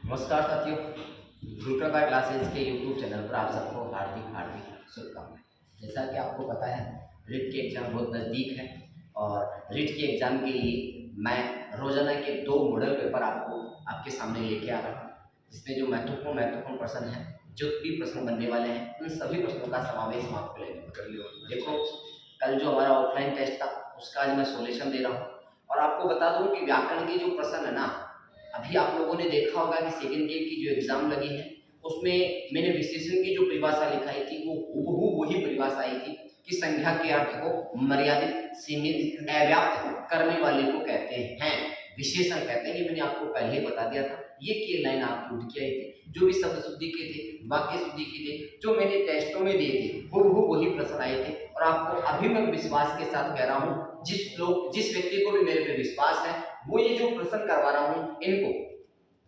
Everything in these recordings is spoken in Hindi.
नमस्कार साथियों, गुरुकृपा क्लासेस के यूट्यूब चैनल पर आप सबको हार्दिक हार्दिक शुभकामनाएं। जैसा कि आपको पता है, रिट के एग्ज़ाम बहुत नज़दीक है और रिट के एग्ज़ाम के लिए मैं रोज़ाना के 2 मॉडल पेपर आपको आपके सामने लेके आ रहा हूँ, जिसमें जो महत्वपूर्ण प्रश्न हैं, जो भी प्रश्न बनने वाले हैं, उन सभी प्रश्नों का समावेश हम आपको लेने कर लिया। देखो, कल जो हमारा ऑफलाइन टेस्ट था, उसका आज मैं सॉल्यूशन दे रहा हूँ और आपको बता दूँ कि व्याकरण के जो प्रश्न है ना, अभी आप लोगों ने देखा होगा कि सेकंड गेट की जो एग्जाम लगी है, उसमें मैंने विशेषण की जो परिभाषा लिखाई थी वो हूबहू वही परिभाषा आई थी कि संख्या के अर्थ को मर्यादित, सीमित, अव्याप्त करने वाले को कहते हैं, विशेषण कहते हैं। ये मैंने आपको पहले ही बता दिया था। ये की लाइन आपकी उठ के आई थी, जो भी शब्द शुद्धि के थे, वाक्य शुद्धि के थे, जो मैंने टेस्टों में दिए थे, हूबहू वही प्रश्न आए थे। और आपको अभी मैं विश्वास के साथ कह रहा हूँ, जिस व्यक्ति को भी मेरे पे विश्वास है, वो ये जो प्रश्न करवा रहा हूँ, इनको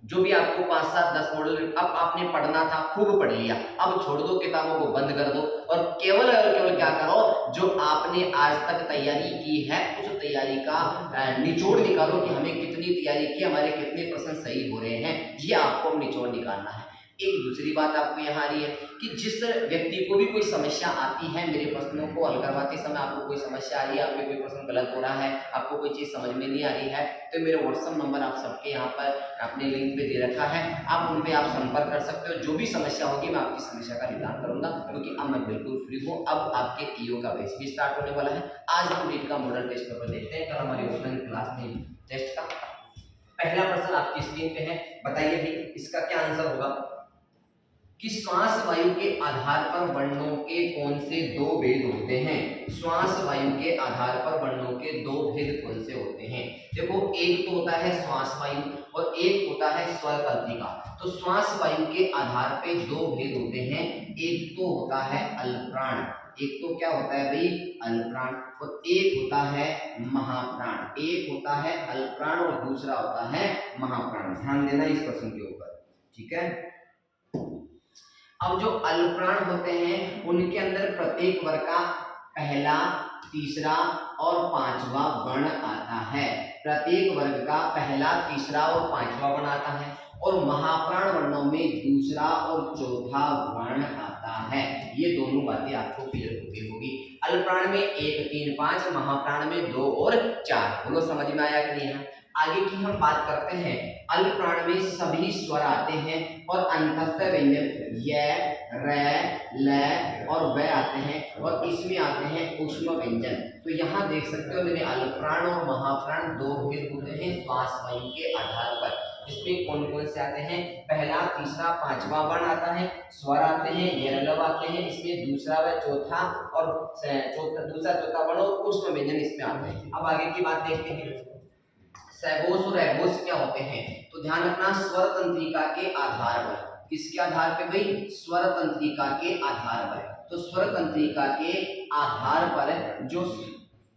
जो भी आपको 5, 7, 10 मॉडल अब आपने पढ़ना था, खूब पढ़ लिया, अब छोड़ दो, किताबों को बंद कर दो और केवल और केवल क्या करो, जो आपने आज तक तैयारी की है उस तैयारी का निचोड़ निकालो कि हमें कितनी तैयारी की, हमारे कितने प्रश्न सही हो रहे हैं, ये आपको निचोड़ निकालना है। एक दूसरी बात आपको यहाँ आ रही है कि जिस व्यक्ति को भी कोई समस्या आती है, मेरे प्रश्नों को हल करवाते समय आपको कोई समस्या आ रही है, आपके कोई प्रश्न गलत हो रहा है, आपको कोई चीज़ समझ में नहीं आ रही है, तो मेरे व्हाट्सएप नंबर आप सबके यहाँ पर अपने लिंक पे दे रखा है, आप उन पे आप संपर्क कर सकते हो। जो भी समस्या होगी मैं आपकी समस्या का निदान करूंगा, क्योंकि अब मैं बिल्कुल फ्री हूँ। अब आपके ईओ का बैच भी स्टार्ट होने वाला है। आज हम नीट का मॉडल टेस्ट पेपर देखते हैं। कल हमारी ऑफलाइन क्लास में टेस्ट का पहला प्रश्न आपकी स्क्रीन पे है, बताइए भी इसका क्या आंसर होगा कि श्वास वायु के आधार पर वर्णों के कौन से 2 भेद होते हैं। श्वास वायु के आधार पर वर्णों के 2 भेद कौन से होते हैं। देखो, एक तो होता है श्वास वायु और एक होता है स्वर तंत्रिका। तो श्वास वायु के आधार पे 2 भेद होते हैं। एक तो होता है अल्पप्राण, एक तो क्या होता है भाई, अल्पप्राण, और एक होता है महाप्राण। एक होता है अल्पप्राण और दूसरा होता है महाप्राण। ध्यान देना इस प्रश्न के ऊपर, ठीक है। अब जो अल्पप्राण होते हैं उनके अंदर प्रत्येक वर्ग का पहला, तीसरा और 5वां वर्ण आता है। प्रत्येक वर्ग का पहला, तीसरा और 5वां वर्ण आता है। और महाप्राण वर्णों में दूसरा और चौथा वर्ण आता है। ये दोनों बातें आपको क्लियर हो गई होगी। अल्पप्राण में 1, 3, 5, महाप्राण में 2 और 4। बोलो, समझ में आया कि नहीं है। आगे की हम बात करते हैं। अल्पप्राण में सभी स्वर आते हैं और अंतस्थ व्यंजन य, र, ल और व आते हैं, और इसमें आते हैं ऊष्म व्यंजन। तो यहाँ देख सकते हो मैंने अल्पप्राण और महाप्राण 2 भेद होते हैं श्वास वायु के आधार पर। इसमें कौन कौन से आते हैं, पहला, तीसरा, 5वां वर्ण आता है, स्वर आते हैं, यरलव आते हैं, इसमें दूसरा व चौथा और दूसरा चौथा वर्ण और ऊष्म व्यंजन इसमें आते हैं। अब आगे की बात देखते हैं, सैगोस और एगोस क्या होते हैं। तो ध्यान रखना, स्वर तंत्रिका के आधार पर। किसके आधार पे भाई, स्वर तंत्रिका के आधार पर। तो स्वर तंत्रिका के आधार पर जो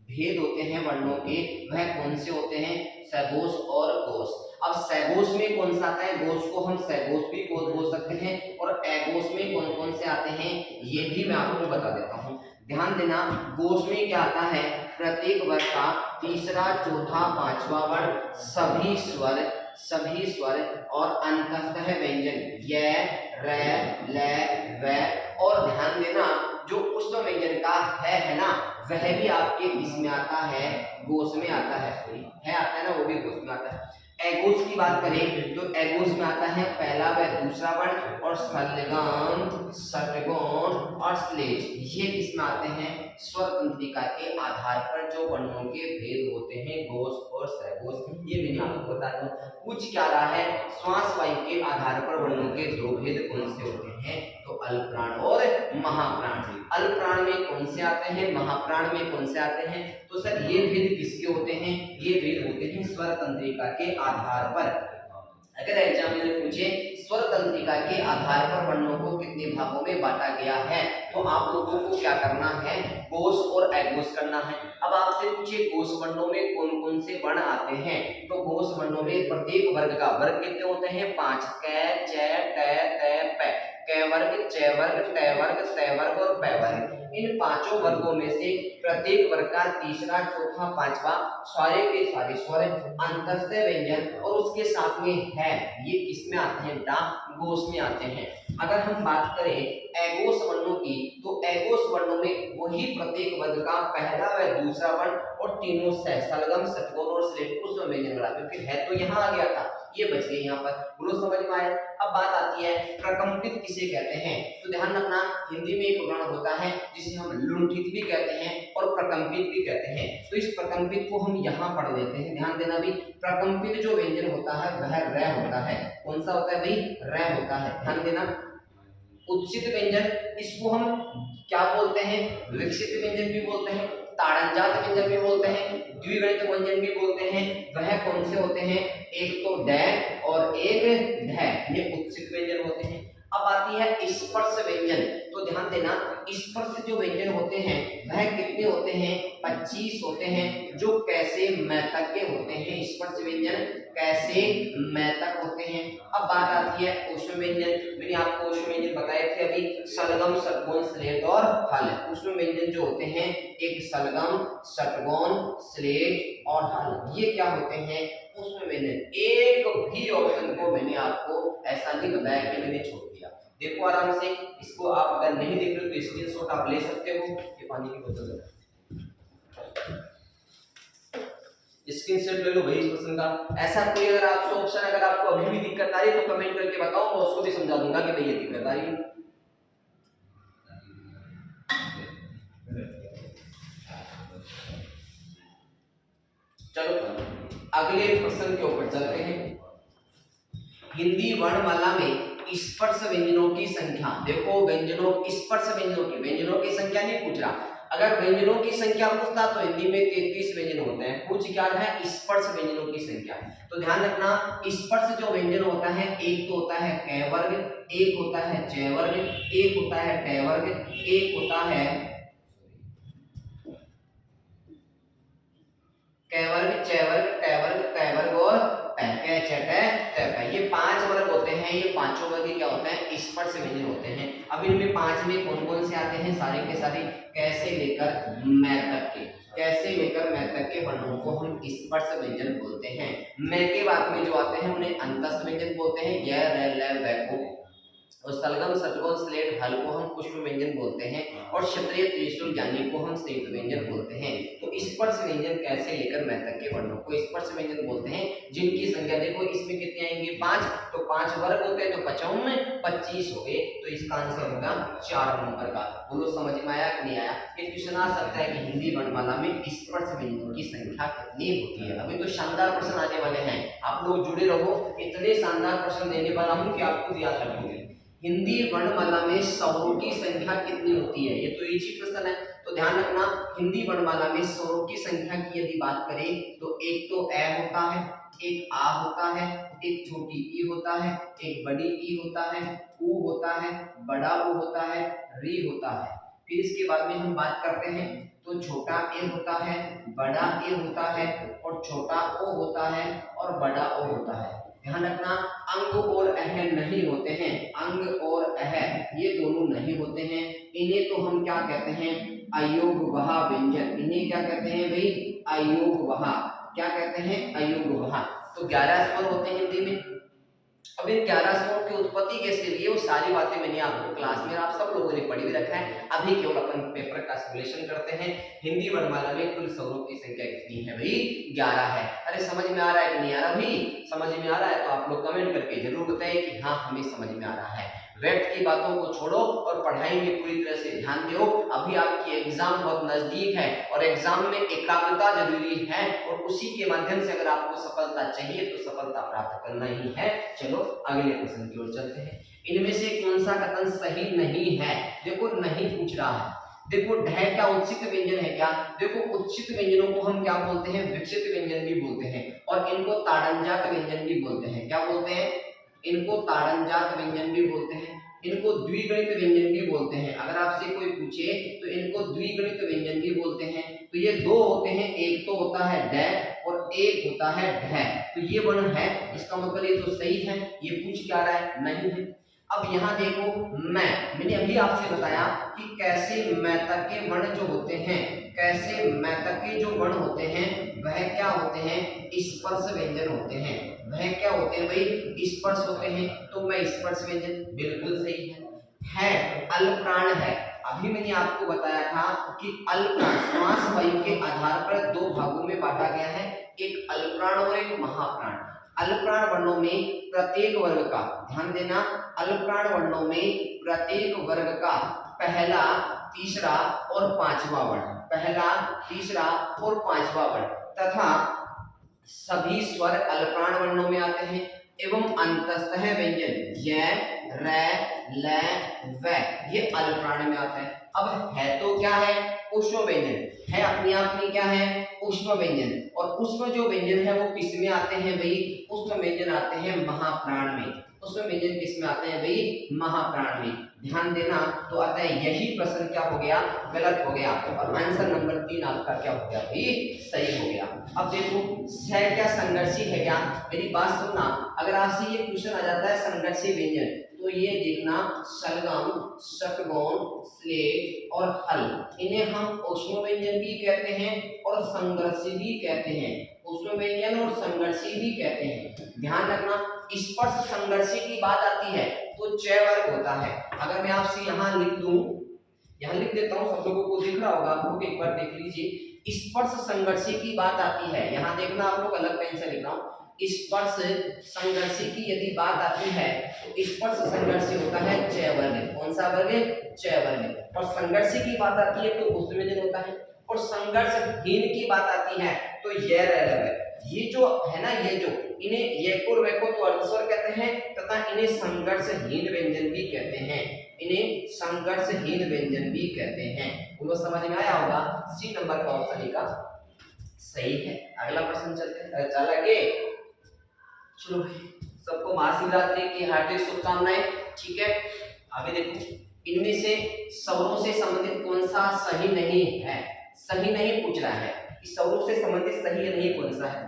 भेद होते हैं वर्णों के, वह कौन से होते हैं, सैगोस और गोस। अब सैगोस में कौन सा आता है, गोस को हम सैगोस भी बोल सकते हैं, और एगोस में कौन कौन से आते हैं ये भी मैं आपको बता देता हूँ। ध्यान देना, गोस में क्या आता है, प्रत्येक वर्ग का तीसरा, चौथा, 5वां वर्ण, सभी स्वर और अंतस्थ व्यंजन य, र, ल, व। और ध्यान देना, जो उस व्यंजन का है ना, वह भी आपके इसमें आता है, गोस में आता है, सॉरी है आता है ना, वो भी गोस में आता है। एगोस की बात करें तो एगोस में आता है पहला व दूसरा वर्ण और सलगम, षट्गोण और श्लेष। ये किसमें आते हैं, स्वर तंत्रिका के आधार पर जो वर्णों के भेद होते हैं, गोस और सैगोस। ये मैंने आपको बता दूं। पूछ क्या रहा है, श्वास वायु के आधार पर वर्णों के 2 भेद कौन से होते हैं, तो अल्पप्राण और महाप्राण। अल्पप्राण में कौन से आते हैं, महाप्राण में कौन से आते हैं। तो सर ये भेद किसके होते हैं, ये भेद होते हैं स्वर तंत्रिका के आधार पर। अगर एग्जाम में पूछे स्वर तंत्रिका के आधार पर वर्णों को कितने भागों में बांटा गया है, तो आप लोगों को क्या करना है, गोस और एगोस करना है। अब आपसे पूछे गोस वर्णों में कौन कौन से वर्ण आते हैं, तो गोस वर्णों में प्रत्येक वर्ग का वर्ग कितने होते हैं, 5, क, च, ट, त, प। क वर्ग, च वर्ग, ट वर्ग, त वर्ग और प वर्ग। इन पांचों वर्गों में से प्रत्येक वर्ग का तीसरा, चौथा, पांचवा सारे के सारे स्वर अंतस्थ व्यंजन और उसके साथ में है, ये किस में आते हैं बेटा? गोस में आते हैं। अगर हम बात करें एगोस वर्णों की, तो एगोस वर्णों में वही प्रत्येक वर्ग का पहला व दूसरा वर्ण और तीनों से सलगम, षटकोण और श्लेष्ठ उसमें व्यंजन बना, क्योंकि है तो यहाँ आ गया था, ये बच गए यहाँ पर। बोलो समझ में आया? अब बात आती है प्रकंपित किसे कहते हैं, तो ध्यान रखना हिंदी में एक वर्ण होता है जिसे हम लुंठित भी कहते हैं और प्रकंपित भी कहते हैं। तो इस प्रकंपित को हम यहाँ पढ़ लेते हैं, ध्यान देना भी। प्रकंपित जो व्यंजन होता है वह र होता है। कौन सा होता है भाई? र होता है, ध्यान देना। उत्सित व्यंजन, इसको हम क्या बोलते हैं? विकसित व्यंजन भी बोलते हैं, ताड़नजात व्यंजन भी बोलते हैं, द्विगणित व्यंजन भी बोलते हैं। वह कौन से होते हैं? एक तो डै और एक ढ, ये उत्सित व्यंजन होते हैं। अब आती है स्पर्श व्यंजन, तो ध्यान देना स्पर्श जो व्यंजन होते हैं वह कितने होते हैं? 25 होते हैं, जो कैसे मैतक के होते हैं। स्पर्श व्यंजन कैसे मैतक होते हैं। अब बात आती है ऊष्म व्यंजन, मैंने आपको ऊष्म व्यंजन बताए थे अभी, सलगम, षटकोण, श्लेष्ठ और हल। ऊष्म व्यंजन जो होते हैं एक सलगम, षटकोण, श्लेष्ठ और हल, ये क्या होते हैं? ऊष्म व्यंजन। एक भी ऑप्शन को मैंने आपको ऐसा नहीं बताया कि मैंने छोड़ दिया। देखो आराम से, इसको आप अगर नहीं देख रहे हो तो स्क्रीनशॉट आप ले सकते हो। ये पानी की बोतल है, स्क्रीनशॉट ले लो भाई इस प्रश्न का। ऐसा कोई अगर आपको ऑप्शन अगर आपको अभी भी दिक्कत आ रही है तो कमेंट करके बताओ, मैं उसको भी समझा दूंगा कि भाई ये दिक्कत आ रही है। चलो अगले प्रश्न के ऊपर चलते हैं। हिंदी वर्णमाला में स्पर्श व्यंजनों की संख्या। देखो व्यंजनों, स्पर्श व्यंजनों की संख्या नहीं पूछ रहा। अगर व्यंजनों की संख्या पूछता तो हिंदी में 33 व्यंजन होते हैं। पूछ क्या है? स्पर्श व्यंजनों की संख्या। तो ध्यान रखना स्पर्श जो व्यंजन होता है, एक तो होता है क वर्ग, एक होता है च वर्ग, एक होता है ट वर्ग, एक होता है क वर्ग, च वर्ग, ट वर्ग, त वर्ग और ये 5 वर्ग होते हैं। ये पांचों वर्ग क्या होते हैं? स्पर्श व्यंजन होते हैं। अब इनमें 5 में कौन कौन से आते हैं? सारे के सारे कैसे लेकर मैं तक के, कैसे लेकर मैं तक के वर्णों को हम स्पर्श व्यंजन बोलते हैं। मैं के बाद में जो आते हैं उन्हें अंतस्थ व्यंजन बोलते हैं, य र ल व को। और सलगम, षटकोण, श्लेष्ठ, हल को हम पुष्प व्यंजन बोलते हैं और क्षत्रिय, त्रिशूल, ज्ञानी को हम संयुक्त व्यंजन बोलते हैं। तो स्पर्श व्यंजन कैसे लेकर मैं तक के वर्णों को स्पर्श व्यंजन बोलते हैं, जिनकी संख्या देखो इसमें कितने आएंगे? 5। तो 5 वर्ग होते हैं तो 55 में 25 हो गए, तो इसका आंसर होगा 4 नंबर का। बोलो समझ में आया कि नहीं आया? ये क्वेश्चन आ सकता है कि हिंदी वर्णमाला में स्पर्श व्यंजनों की संख्या कितनी होती है। अभी तो शानदार प्रश्न आने वाले हैं, आप लोग जुड़े रहो, इतने शानदार प्रश्न देने वाला हूँ कि आप खुद याद रखोगे। हिंदी वर्णमाला में स्वरों की संख्या कितनी होती है? ये तो इजी प्रश्न है, तो ध्यान रखना हिंदी वर्णमाला में स्वरों की संख्या की यदि बात करें तो एक तो ए होता है, एक आ होता है, एक छोटी ई होता है, एक बड़ी ई होता है, ऊ होता है, बड़ा ऊ होता है, री होता है। फिर इसके बाद में हम बात करते हैं तो छोटा ए होता है, बड़ा ए होता है और छोटा ओ होता है और बड़ा ओ होता है। ध्यान रखना अंग और अह नहीं होते हैं, अंग और अह ये दोनों नहीं होते हैं। इन्हें तो हम क्या कहते हैं? अयोगवह व्यंजन। इन्हें क्या कहते हैं भाई? अयोगवह। क्या कहते हैं? अयोगवह। तो 11 स्वर होते हैं हिंदी में। अब इन 11 स्वरों की उत्पत्ति कैसे हुई है वो सारी बातें मैंने आपको क्लास में आप सब लोगों ने पढ़ी भी रखा है। अभी केवल अपन पेपर का सॉल्यूशन करते हैं। हिंदी वर्णमाला में कुल स्वरों की संख्या कितनी है भाई? 11 है। अरे समझ में आ रहा है कि नहीं आ रहा? भी समझ में आ रहा है तो आप लोग कमेंट करके जरूर बताएं कि हाँ हमें समझ में आ रहा है। वेट की बातों को छोड़ो और पढ़ाई में पूरी तरह से ध्यान दो। अभी आपकी एग्जाम बहुत नजदीक है और एग्जाम में एकाग्रता जरूरी है और उसी के माध्यम से अगर आपको सफलता चाहिए तो सफलता प्राप्त करना ही है। चलो अगले प्रश्न की ओर चलते हैं। इनमें से कौन सा कथन सही नहीं है? देखो नहीं पूछ रहा है। देखो ढ क्या उत्सित व्यंजन है क्या? देखो उत्सित व्यंजनों को हम क्या बोलते हैं? विकसित व्यंजन भी बोलते हैं और इनको ताड़नजात व्यंजन भी बोलते हैं। क्या बोलते हैं? इनको ताड़नजात व्यंजन भी बोलते हैं, इनको द्विगणित व्यंजन भी बोलते हैं। अगर आपसे कोई पूछे तो इनको द्विगणित व्यंजन भी बोलते हैं। तो ये दो होते हैं, एक तो होता है ड और एक होता है ढ। तो ये वर्ण है, इसका मतलब ये तो सही है। ये पूछ क्या रहा है? नहीं है। अब यहाँ देखो मैंने अभी आपसे बताया कि कैसे मैं तक के वर्ण जो होते हैं, कैसे मैं तक के जो वर्ण होते हैं वह क्या होते हैं, स्पर्श व्यंजन होते हैं। वह क्या होते हैं भाई, स्पर्श होते हैं। तो मैं स्पर्श व्यंजन, बिल्कुल सही है अल्पप्राण है। अभी मैंने आपको बताया था कि अल्पप्राण श्वास वायु के आधार पर दो भागों में बांटा गया है, एक अल्पप्राण और एक महाप्राण। अल्पप्राण वर्णों में प्रत्येक वर्ग का, ध्यान देना, अल्पप्राण वर्णों में प्रत्येक वर्ग का पहला, तीसरा और पांचवा वर्ण, पहला, तीसरा और पांचवा वर्ण तथा सभी स्वर अल्पप्राण वर्णों में आते हैं एवं अंतस्थः व्यंजन य, र, ल, व ये अल्पप्राण में आता है। अब है तो क्या है, ऊष्म व्यंजन है, अपने आप में क्या है, ऊष्म व्यंजन। और ऊष्म जो व्यंजन है वो किस में आते हैं भाई, ऊष्म व्यंजन आते हैं महाप्राण में। ऊष्म व्यंजन किस में आते हैं भाई, महाप्राण में। ध्यान देना। तो अतः यही प्रश्न क्या हो गया, गलत हो गया और आंसर नंबर 3 आपका क्या हो गया भाई, सही हो गया। अब देखो स क्या संघर्षी है क्या, मेरी बात सुनना। अगर आपसे ये क्वेश्चन आ जाता है संघर्षी व्यंजन, तो ये देखना शलगम, षटकोण, स्लेट और हल, इन्हें हम ऊष्म व्यंजन भी कहते हैं और संघर्षी भी कहते हैं। ऊष्म व्यंजन और संघर्षी भी कहते हैं। ध्यान रखना, स्पर्श संघर्षी की बात आती है तो च वर्ग होता है। अगर मैं आपसे यहाँ लिख दूं, यहाँ लिख देता हूँ, सब लोगों को दिख रहा होगा, आप लोग एक बार देख लीजिए। स्पर्श संघर्षी की बात आती है, यहाँ देखना आप लोग अलग पेन से लिख रहा हूँ। स्पर्श संघर्षी की यदि बात आती है तो स्पर्श संघर्षी होता है च वर्ग। कौन सा वर्ग, च वर्ग। और संघर्षी की बात आती है तो ऊष्म व्यंजन होता है। और संघर्षहीन की बात आती है तो ये रह, ये जो है ना, ये जो इन्हें येकुर वेको तो अर्धस्वर कहते हैं तथा इन्हें संघर्षहीन व्यंजन भी कहते हैं, इन्हें संघर्षहीन व्यंजन भी कहते हैं। उनको समझ में आया होगा। सी नंबर का ऑप्शन का सही है। अगला प्रश्न चलते हैं, चल आगे। चलो सबको महाशिवरात्रि की हार्दिक शुभकामनाएं। ठीक है, आगे देखो, इनमें से स्वरों से संबंधित कौन सा सही नहीं है, सही नहीं पूछ रहा है कि स्वरों से संबंधित सही या नहीं कौन सा है।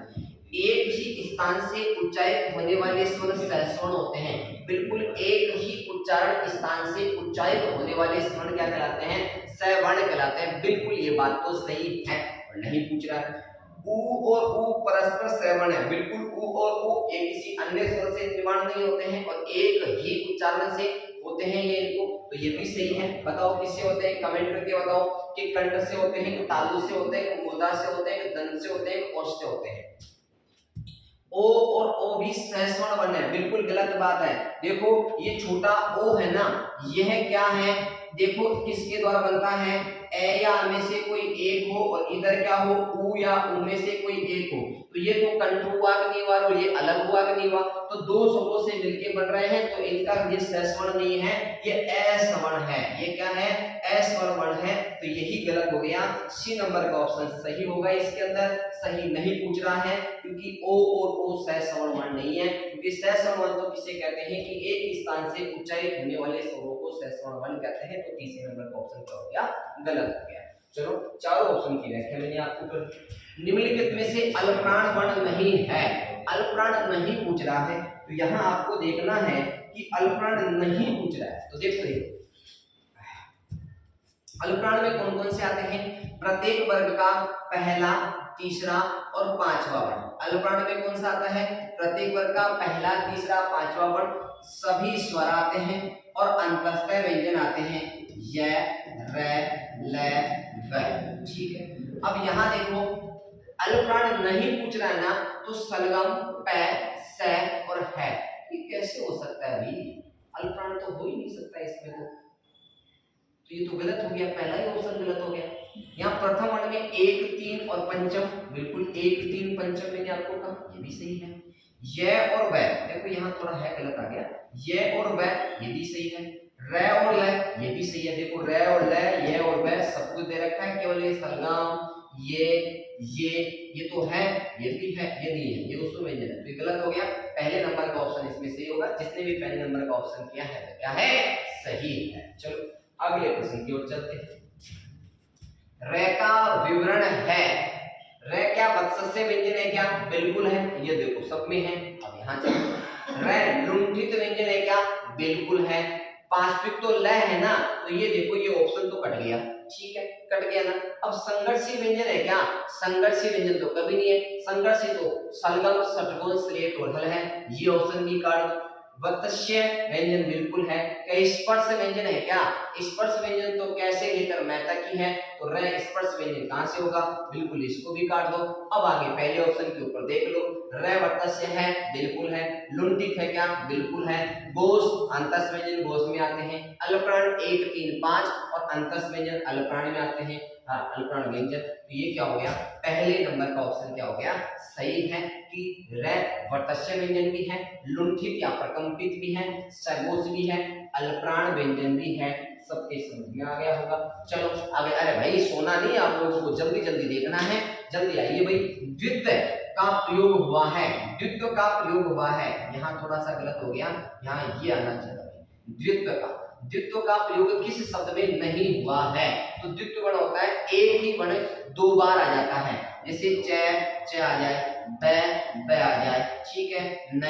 एक ही स्थान से उच्चारित होने वाले स्वर सहस्वर्ण होते हैं। बिल्कुल एक ही उच्चारण स्थान से उच्चारित होने वाले स्वर क्या कहलाते हैं, सवर्ण कहलाते हैं। बिल्कुल ये बात तो सही है और नहीं पूछ रहा है। उ और उ परस्पर श्रवण है, बिल्कुल उ और उ ये किसी अन्य स्वर से निर्माण नहीं होते हैं और एक ही उच्चारण से होते हैं ये इनको, तो ये भी सही है। बताओ किससे होते हैं, कमेंट करके बताओ कि कंठ से होते हैं, कि तालु से होते हैं, कि गोदा से होते हैं, कि दंत से होते हैं, कि ओष्ठ से होते हैं। ओ और ओ भी सहस्वर्ण वर्ण है, बिल्कुल गलत बात है। देखो ये छोटा ओ है ना, यह क्या है, देखो किसके द्वारा बनता है, ए या में से कोई एक हो और इधर क्या हो, उ या उ में से कोई एक हो, तो ये तो कंठ हुआ कि नहीं हुआ और ये अलग हुआ कि नहीं हुआ, तो दो स्वरों से मिलके बन रहे हैं, तो इनका ये सहस्वर्ण नहीं है, ये अस्वर्ण है। ये क्या है, अस्वर्ण वर्ण है, तो यही गलत हो गया। सी नंबर का ऑप्शन सही होगा। इसके अंदर सही नहीं पूछ रहा है क्योंकि ओ और ओ सहस्वर्ण वर्ण नहीं है, क्योंकि सहस्वर्ण वर्ण तो किसे कहते हैं कि एक स्थान से उच्चारित होने वाले स्वरों को सहस्वर्ण वर्ण कहते हैं। तो तीसरे नंबर का ऑप्शन क्या हो गया, गलत हो गया। चलो चारों ऑप्शन की व्याख्या मैंने आपको कर दी। निम्नलिखित में से अल्पप्राण वर्ण नहीं है, अल्पप्राण नहीं पूछ रहा है, तो यहाँ आपको देखना है कि अल्पप्राण नहीं पूछ रहा है। तो देखो अल्पप्राण में कौन कौन से आते हैं, प्रत्येक वर्ग का पहला, तीसरा और पांचवा वर्ण। अल्पप्राण में कौन सा आता है, प्रत्येक वर्ग का पहला, तीसरा, पांचवा वर्ण, सभी स्वर आते हैं और अंतस्थय व्यंजन आते हैं, य, र, ल, व। ठीक है, अब यहाँ देखो अल्पप्राण नहीं पूछ रहा है ना, तो सलगम, प, स और है, ये कैसे हो सकता है भाई, अल्पप्राण तो हो ही नहीं सकता इसमें। तो ये तो गलत हो गया, पहला ही ऑप्शन गलत हो गया। यहाँ प्रथम वर्ण में एक, तीन और पंचम, बिल्कुल एक, तीन, पंचम मैंने आपको कहा, ये भी सही है। ये और वह, देखो यहाँ थोड़ा है गलत आ गया, ये और वह ये भी सही है। र और ल ये भी सही है, देखो र और ल, ये और वह सब कुछ दे रखा है, केवल ये सलगम, ये तो है, ये भी है, ये नहीं है, ये उसको व्यंजन है, तो ये गलत हो गया। पहले नंबर का ऑप्शन इसमें सही होगा, जिसने भी पहले नंबर का ऑप्शन किया है तो क्या है, सही है। चलो अगले प्रश्न की ओर चलते हैं। र का विवरण है, र क्या वत्सस्य व्यंजन है क्या, बिल्कुल है, ये देखो सब में है। अब यहाँ चलो, र लुंठित व्यंजन है क्या, बिल्कुल है। पांचविक तो ल है ना, तो ये देखो ये ऑप्शन तो कट गया, ठीक है, कट गया ना। अब संघर्षी व्यंजन है क्या? संघर्षी व्यंजन तो कभी नहीं है। संघर्षी तो सलगम, षट्कोण, श्लेष और हल है, ये ऑप्शन भी काट दो। वत्स्य व्यंजन बिल्कुल है। क्या स्पर्श व्यंजन है क्या? स्पर्श व्यंजन तो कैसे लेकर मैं तक की है, तो र स्पर्श व्यंजन कहां से होगा? बिल्कुल, इसको भी काट दो। अब आगे पहले ऑप्शन के ऊपर देख लो, र वत्स्य है, बिल्कुल है। लुंठिक है क्या? बिल्कुल है। घोष, अंतस व्यंजन घोष में आते हैं। अलप्राण 1, 3, 5 और अंतस व्यंजन अलप्राण में आते हैं। अलप्राण व्यंजन, तो ये क्या हो गया? पहले नंबर का ऑप्शन क्या हो गया? सही है कि र वर्तस्य व्यंजन भी है, लुंठित या प्रकंपित भी है, सगोष भी है, अलप्राण व्यंजन भी है। सबके समझ में आ गया होगा। चलो आगे। अरे भाई सोना नहीं, आप लोगों को जल्दी जल्दी देखना है, जल्दी आइए भाई। द्वित्व का प्रयोग हुआ है, द्वित्व का प्रयोग हुआ है, यहाँ थोड़ा सा गलत हो गया, यहाँ ये आना चाहिए। द्वित्व का प्रयोग किस शब्द में नहीं हुआ है? तो द्वित्व वर्ण होता है एक ही वर्ण दो बार आ जाता है, जैसे च आ जाए, ब आ जाए, ठीक है, न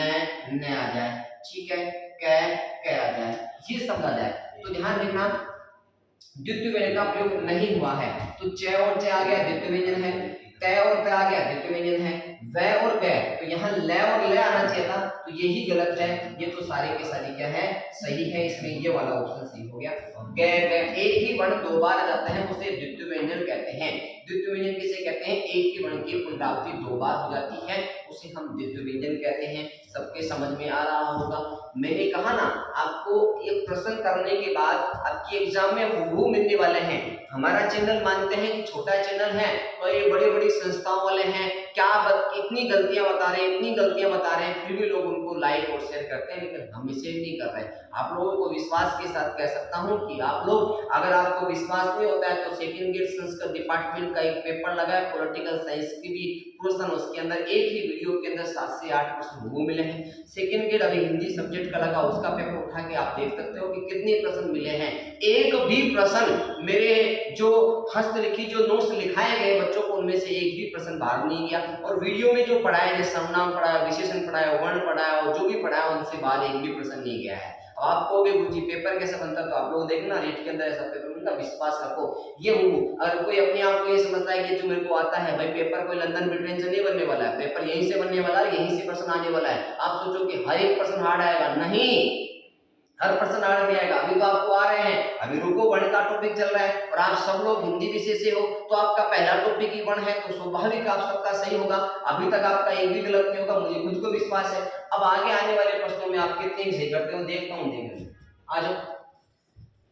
आ जाए, ठीक है, क आ जाए, ये शब्द आ जाए। तो ध्यान देना, द्वित्व व्यंजन का प्रयोग नहीं हुआ है। तो च और च आ गया, द्वित्व व्यंजन है। त और त आ गया, द्वित्व व्यंजन है। व और ग, तो यहाँ ल और ल आना चाहिए था, तो यही गलत है। ये तो सारे के सारे क्या है? सही है, इसमें ये वाला ऑप्शन सही हो गया। ग एक ही वर्ण दो बार आ जाता है, उसे द्वित्व व्यंजन कहते हैं। द्वित्व व्यंजन किसे कहते हैं? एक ही वर्ण की पुनरावृत्ति दो बार हो जाती है, उसे हम द्वित्व व्यंजन कहते हैं। सबके समझ में आ रहा होगा। मैंने कहा ना, आपको ये प्रश्न करने के बाद आपके एग्जाम में हूबहू मिलने वाले हैं। हमारा चैनल मानते हैं कि छोटा चैनल है, और ये बड़ी बड़ी संस्थाओं वाले हैं, क्या इतनी गलतियां बता रहे हैं, इतनी गलतियां बता रहे हैं, फिर भी लोग उनको लाइक और शेयर करते हैं, लेकिन हम इसे नहीं कर रहे। आप लोगों को विश्वास के साथ कह सकता हूं कि आप लोग, अगर आपको विश्वास नहीं होता है तो सेकंड ग्रेड संस्कृत डिपार्टमेंट का एक पेपर लगा है, पॉलिटिकल साइंस की भी क्वेश्चन, उसके अंदर एक ही वीडियो के अंदर 7 से 8 प्रश्न वो मिले हैं। सेकंड ग्रेड अभी हिंदी सब्जेक्ट का लगा, उसका पेपर उठा के आप देख सकते हो कि कितने प्रश्न मिले हैं। एक भी प्रश्न मेरे जो हस्तलिखित जो नोट्स लिखाए गए बच्चों को, उनमें से एक भी प्रश्न बाहर नहीं गया। और वीडियो में जो पढ़ाया, जैसे सर्वनाम पढ़ाया, विशेषण पढ़ाया, वर्ण पढ़ाया, और जो भी पढ़ाया उनसे बाहर एक भी प्रश्न नहीं गया है। अब आपको भी गुरुजी पेपर कैसा बनता है, तो आप लोग देखना रेट के अंदर ऐसा पेपर बनता, विश्वास रखो। ये अगर कोई अपने आप को ये समझता है कि जो मेरे को आता है, भाई पेपर कोई लंदन ब्रिटेन से नहीं बनने वाला है, पेपर यहीं से बनने वाला है, यहीं से प्रश्न आने वाला है। आप सोचो कि हर एक प्रश्न हार्ड आएगा, नहीं, हर प्रश्न हार्ड नहीं आएगा। अभी तो आपको आ रहे हैं, अभी रुको, वर्ण का टॉपिक चल रहा है, और आप सब लोग हिंदी विषय से हो, तो आपका पहला टॉपिक ही वर्ण है, तो स्वाभाविक आप सबका सही होगा। अभी तक आपका एक भी गलत नहीं होगा, मुझे खुद को विश्वास है। अब आगे आने वाले प्रश्नों में आप कितने सही करते हो, देखता हूँ। आ जाओ।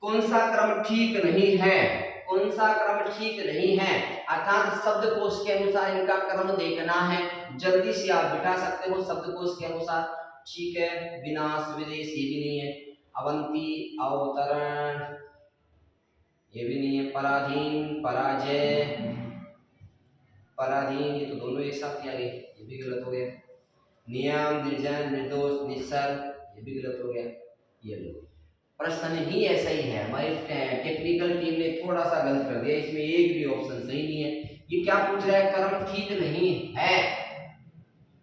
कौन सा क्रम ठीक नहीं है? कौन सा क्रम ठीक नहीं है? अर्थात शब्दकोश के अनुसार इनका क्रम देखना है। जल्दी से आप बिठा सकते हो शब्दकोश के अनुसार, ठीक है। विनाश, विदेश, ये भी नहीं है। अवंती, अवतरण, ये भी नहीं है। पराधीन, पराजय, पराधीन, ये तो दोनों एक साथ ही आ गए, ये भी गलत हो गया। नियम, निर्जन, निर्दोष, निश्चल, ये भी गलत हो गया। ये लो, प्रश्न ही ऐसा ही है। हमारी टेक्निकल टीम ने थोड़ा सा गलत कर दिया, इसमें एक भी ऑप्शन सही नहीं है। ये क्या पूछ रहा है? क्रम ठीक नहीं है।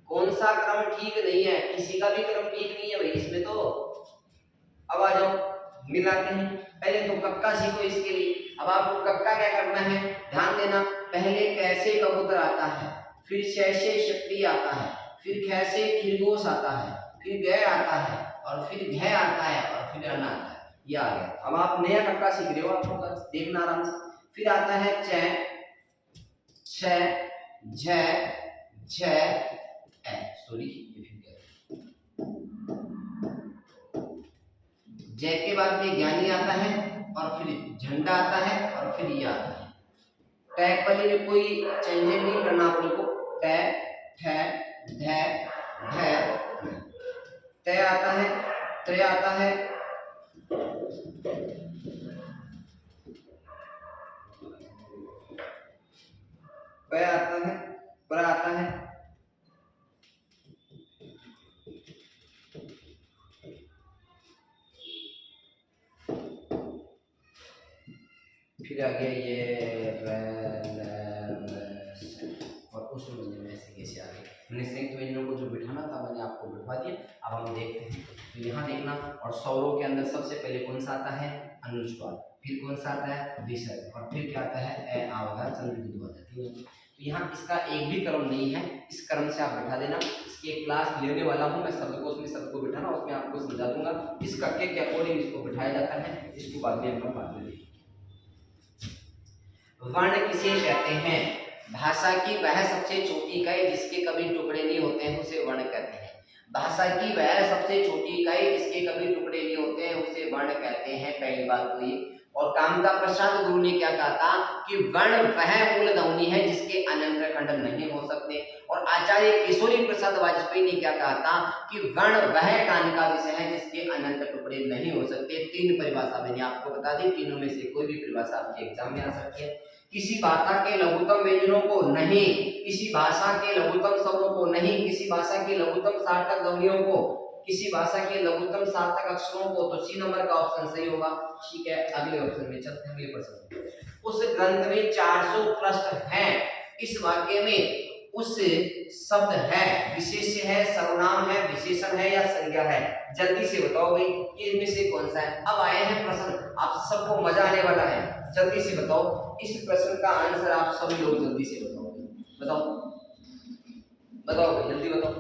कौन सा क्रम ठीक नहीं है? किसी का भी क्रम ठीक नहीं है भाई इसमें तो। अब आ जाओ, मिलाते हैं। पहले तो कक्का सीखो इसके लिए। अब आपको कक्का क्या करना है, ध्यान देना। पहले कैसे कबूतर आता है, फिर शैसे शक्ति आता है, फिर खैसे खरगोश आता है, फिर गै आता है, और फिर घै आता है, और फिर अन आता है। ये आ गया। अब आप नया कक्का सीख रहे हो, आपको देखना आराम से। फिर आता है च, छ, झ, झ, ए, सॉरी, जय के बाद में ज्ञानी आता है, और फिर झंडा आता है, और फिर ये आता है। टैग वाले में कोई चेंजेस नहीं करना अपने को। टै, ठै, ढै, ढै, तय आता है, त्रय आता है, प आता है, प्र आता है, फिर आ गया ये और उस में ऐसे कैसे आ गए। हमने संयुक्त व्यंजनों को जो बिठाना था मैंने आपको बिठवा दिया। अब हम देखते हैं, तो यहाँ देखना, और स्वरों के अंदर सबसे पहले कौन सा आता है, अनुस्वार, फिर कौन सा आता है, विसर्ग, और फिर क्या आता है, ए आ वगैरह चंद्र हो जाती है। तो यहाँ इसका एक भी क्रम नहीं है, इस क्रम से आप बिठा देना। इसकी एक क्लास लेने वाला हूँ मैं, शब्दकोश में सबको बिठाना, उसमें आपको समझा दूंगा इस कक्के के अकॉर्डिंग इसको बिठाया जाता है, इसको बाद में हम बात करेंगे। वर्ण किसे कहते हैं, भाषा की वह सबसे छोटी इकाई जिसके कभी टुकड़े नहीं होते हैं उसे वर्ण कहते हैं। भाषा की वह सबसे छोटी इकाई जिसके कभी टुकड़े नहीं होते हैं उसे वर्ण कहते हैं, पहली बात तो ये। और कामता प्रसाद गुरु ने क्या कहा था कि वर्ण वह मूल ध्वनि है जिसके अनंत खंड नहीं हो सकते। और आचार्य किशोरी प्रसाद वाजपेयी ने क्या कहा था कि वर्ण वह कान का विषय है जिसके अनंत टुकड़े नहीं हो सकते। तीन परिभाषा मैंने आपको बता दी, तीनों में से कोई भी परिभाषा आपके एग्जाम में आ सकती है। किसी भाषा के लघुत्तम व्यंजनों को नहीं, किसी भाषा के लघुत्तम शब्दों को नहीं, किसी भाषा के लघुत्तम सार्थक ध्वनियों को, किसी भाषा के लघुत्तम सार्थक अक्षरों को, तो सी नंबर का ऑप्शन सही होगा। ठीक है, अगले ऑप्शन में चलते हैं, अगले प्रश्न। उस ग्रंथ में 400 पृष्ठ हैं, इस वाक्य में उस शब्द है, विशेष्य है, सर्वनाम है, विशेषण है या संज्ञा है, जल्दी से बताओ भाई इनमें से कौन सा है। अब आए हैं प्रश्न, आप सबको मजा आने वाला है, जल्दी से बताओ इस प्रश्न का आंसर। आप सभी लोग जल्दी से बताओ, बताओ जल्दी बताओ।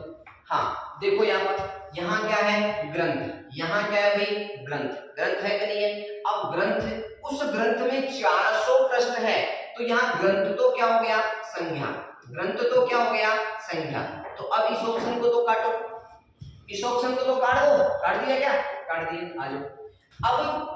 हाँ देखो यहाँ पर, यहाँ क्या है, ग्रंथ, यहाँ क्या है भाई, ग्रंथ, ग्रंथ है कि नहीं है। अब ग्रंथ, उस ग्रंथ में 400 पृष्ठ है, तो यहाँ ग्रंथ तो क्या हो गया, संज्ञा, ग्रंथ तो क्या हो गया, संज्ञा। तो अब इस ऑप्शन को तो काटो, इस ऑप्शन को तो काट दो, काट दिया क्या, काट दिया, आ जाओ। अब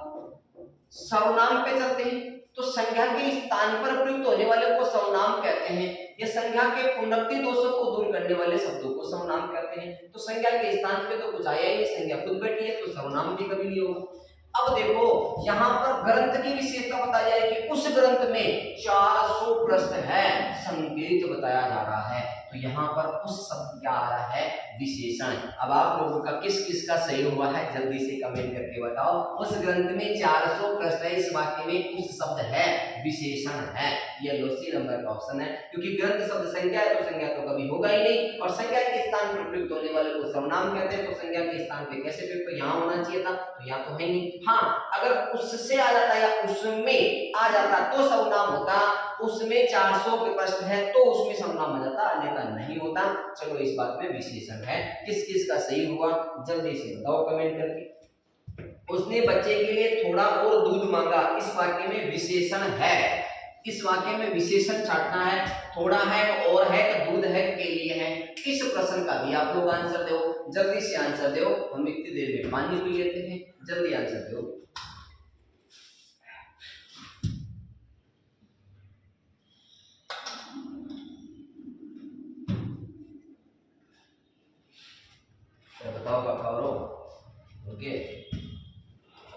सर्वनाम पे चलते हैं, तो संज्ञा के स्थान पर प्रयुक्त होने वाले को सर्वनाम कहते हैं, या संज्ञा के पुनरुक्ति दोषों को दूर करने वाले शब्दों को सर्वनाम कहते हैं। तो संज्ञा के स्थान पे तो कुछ आया ही नहीं, संज्ञा खुद बैठी है, तो सर्वनाम भी कभी नहीं होगा। अब देखो यहाँ पर ग्रंथ की विशेषता बताई जाए कि उस ग्रंथ में 400 पृष्ठ है, संकेत बताया जा रहा है, तो यहाँ पर उस शब्द क्या आ रहा है, विशेषण। अब आप लोगों का किस किस का सही हुआ है जल्दी से कमेंट करके बताओ। उस ग्रंथ में 400 पृष्ठ है, इस वाक्य में उस शब्द है, विशेषण है, ये लो सी नंबर का ऑप्शन है। क्योंकि ग्रंथ शब्द संज्ञा है, तो संज्ञा तो कभी होगा ही नहीं, और संज्ञा के स्थान पर प्रयुक्त होने वाले को सर्वनाम कहते हैं, तो संज्ञा के स्थान पे कैसे प्रयुक्त, यहाँ होना चाहिए था, तो यहाँ तो है नहीं। हाँ अगर उससे आ जाता या उसमें आ जाता तो सर्वनाम होता, उसमें 400 पृष्ठ है तो उसमें सर्वनाम आ जाता, अन्यथा नहीं होता। चलो इस बात में विशेषण है, किस किस का सही हुआ जल्दी से बताओ कमेंट करके। उसने बच्चे के लिए थोड़ा और दूध मांगा, इस वाक्य में विशेषण है, इस वाक्य में विशेषण छाटना है, थोड़ा है, और है, दूध है, के लिए है। इस प्रश्न का भी आप लोग आंसर दो, जल्दी से आंसर दो, हम इतनी देर में पानी पी लेते हैं, जल्दी आंसर दो। बताओ करो, ओके।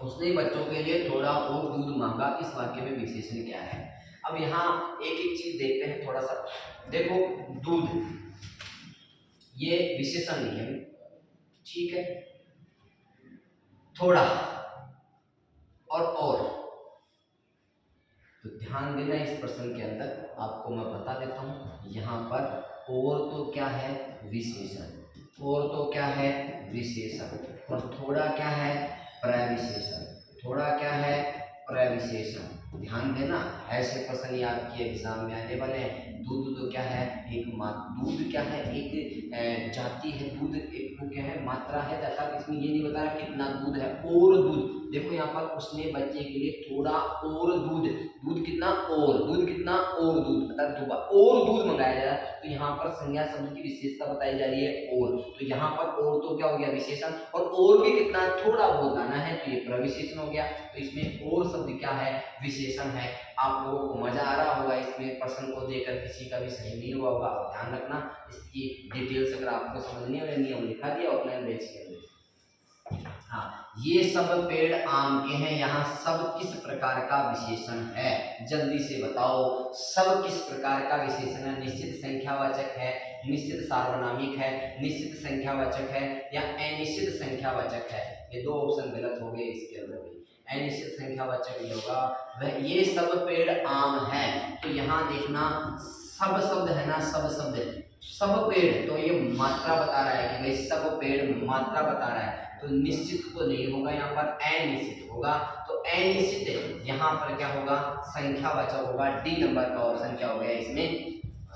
उसने बच्चों के लिए थोड़ा और दूध मांगा, इस वाक्य में विशेषण क्या है। अब यहाँ एक एक चीज देखते हैं थोड़ा सा, देखो दूध ये विशेषण नहीं है, ठीक है, थोड़ा और तो ध्यान देना इस प्रश्न के अंदर, आपको मैं बता देता हूं। यहाँ पर और तो क्या है, विशेषण, और तो क्या है, विशेषण, और थोड़ा क्या है, प्रविशेषण, थोड़ा क्या है, प्रविशेषण। ध्यान देना, ऐसे प्रश्न याद किए एग्जाम में आने वाले हैं। दूध तो क्या है, एक दूध क्या है, एक जाति है, दूध एक वो क्या है, मात्रा है, अर्थात इसमें ये नहीं बता रहा कितना दूध है, और दूध। देखो यहाँ पर उसने बच्चे के लिए थोड़ा और दूध, दूध कितना, और दूध कितना, और दूध, अर्थात और दूध मंगाया जा रहा है, तो यहाँ पर संज्ञा शब्द की विशेषता बताई जा रही है, और। तो यहाँ पर और तो क्या हो गया, विशेषण, और भी कितना, थोड़ा बहुत आना है, तो ये प्रविशेषण हो गया। तो इसमें और शब्द क्या है, विशेषण है। आप लोगों को मजा आ रहा होगा इसमें, प्रश्न को देखकर किसी का भी सही नहीं हुआ होगा, ध्यान रखना इसकी डिटेल्स अगर आपको समझनी है, नियम लिखा दिया ऑफलाइन बैच के अंदर। हाँ ये सब पेड़ आम के हैं, यहाँ सब किस प्रकार का विशेषण है, जल्दी से बताओ, सब किस प्रकार का विशेषण है। निश्चित संख्यावाचक है, निश्चित सार्वनामिक है, निश्चित संख्यावाचक है, या अनिश्चित संख्यावाचक है। ये दो ऑप्शन गलत हो गए इसके अंदर, अनिश्चित संख्यावाचक ही होगा वह। ये सब पेड़ आम है, तो यहाँ देखना सब शब्द है ना, सब शब्द सब पेड़, तो ये मात्रा बता रहा है कि भाई सब पेड़ मात्रा बता रहा है, तो निश्चित तो नहीं होगा, यहाँ पर अनिश्चित होगा। तो अनिश्चित यहाँ पर क्या होगा, संख्यावाचक होगा। डी नंबर का ऑप्शन क्या हो गया इसमें,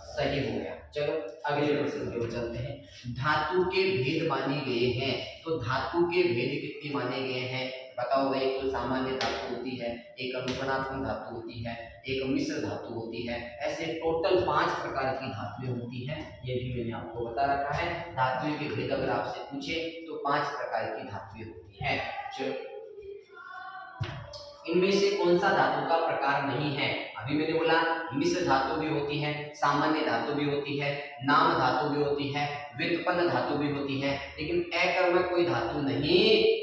सही हो गया। चलो अगले प्रश्न की ओर चलते हैं। धातु के भेद माने गए हैं, तो धातु के भेद कितने माने गए हैं बताओ भाई। तो सामान्य धातु होती है, एक अनुकरणात्मक धातु होती है, एक मिश्र धातु होती है, ऐसे टोटल 5 प्रकार की धातुएं होती हैं। ये भी मैंने आपको बता रखा है। धातुओं के भेद अगर आपसे पूछे तो 5 प्रकार की धातुएं होती हैं। चलो इनमें से कौन सा धातु का प्रकार नहीं है, अभी मैंने बोला मिश्र धातु भी होती है, सामान्य धातु भी होती है, नाम धातु भी होती है, व्युत्पन्न धातु भी होती है, लेकिन अकर्मक कोई धातु नहीं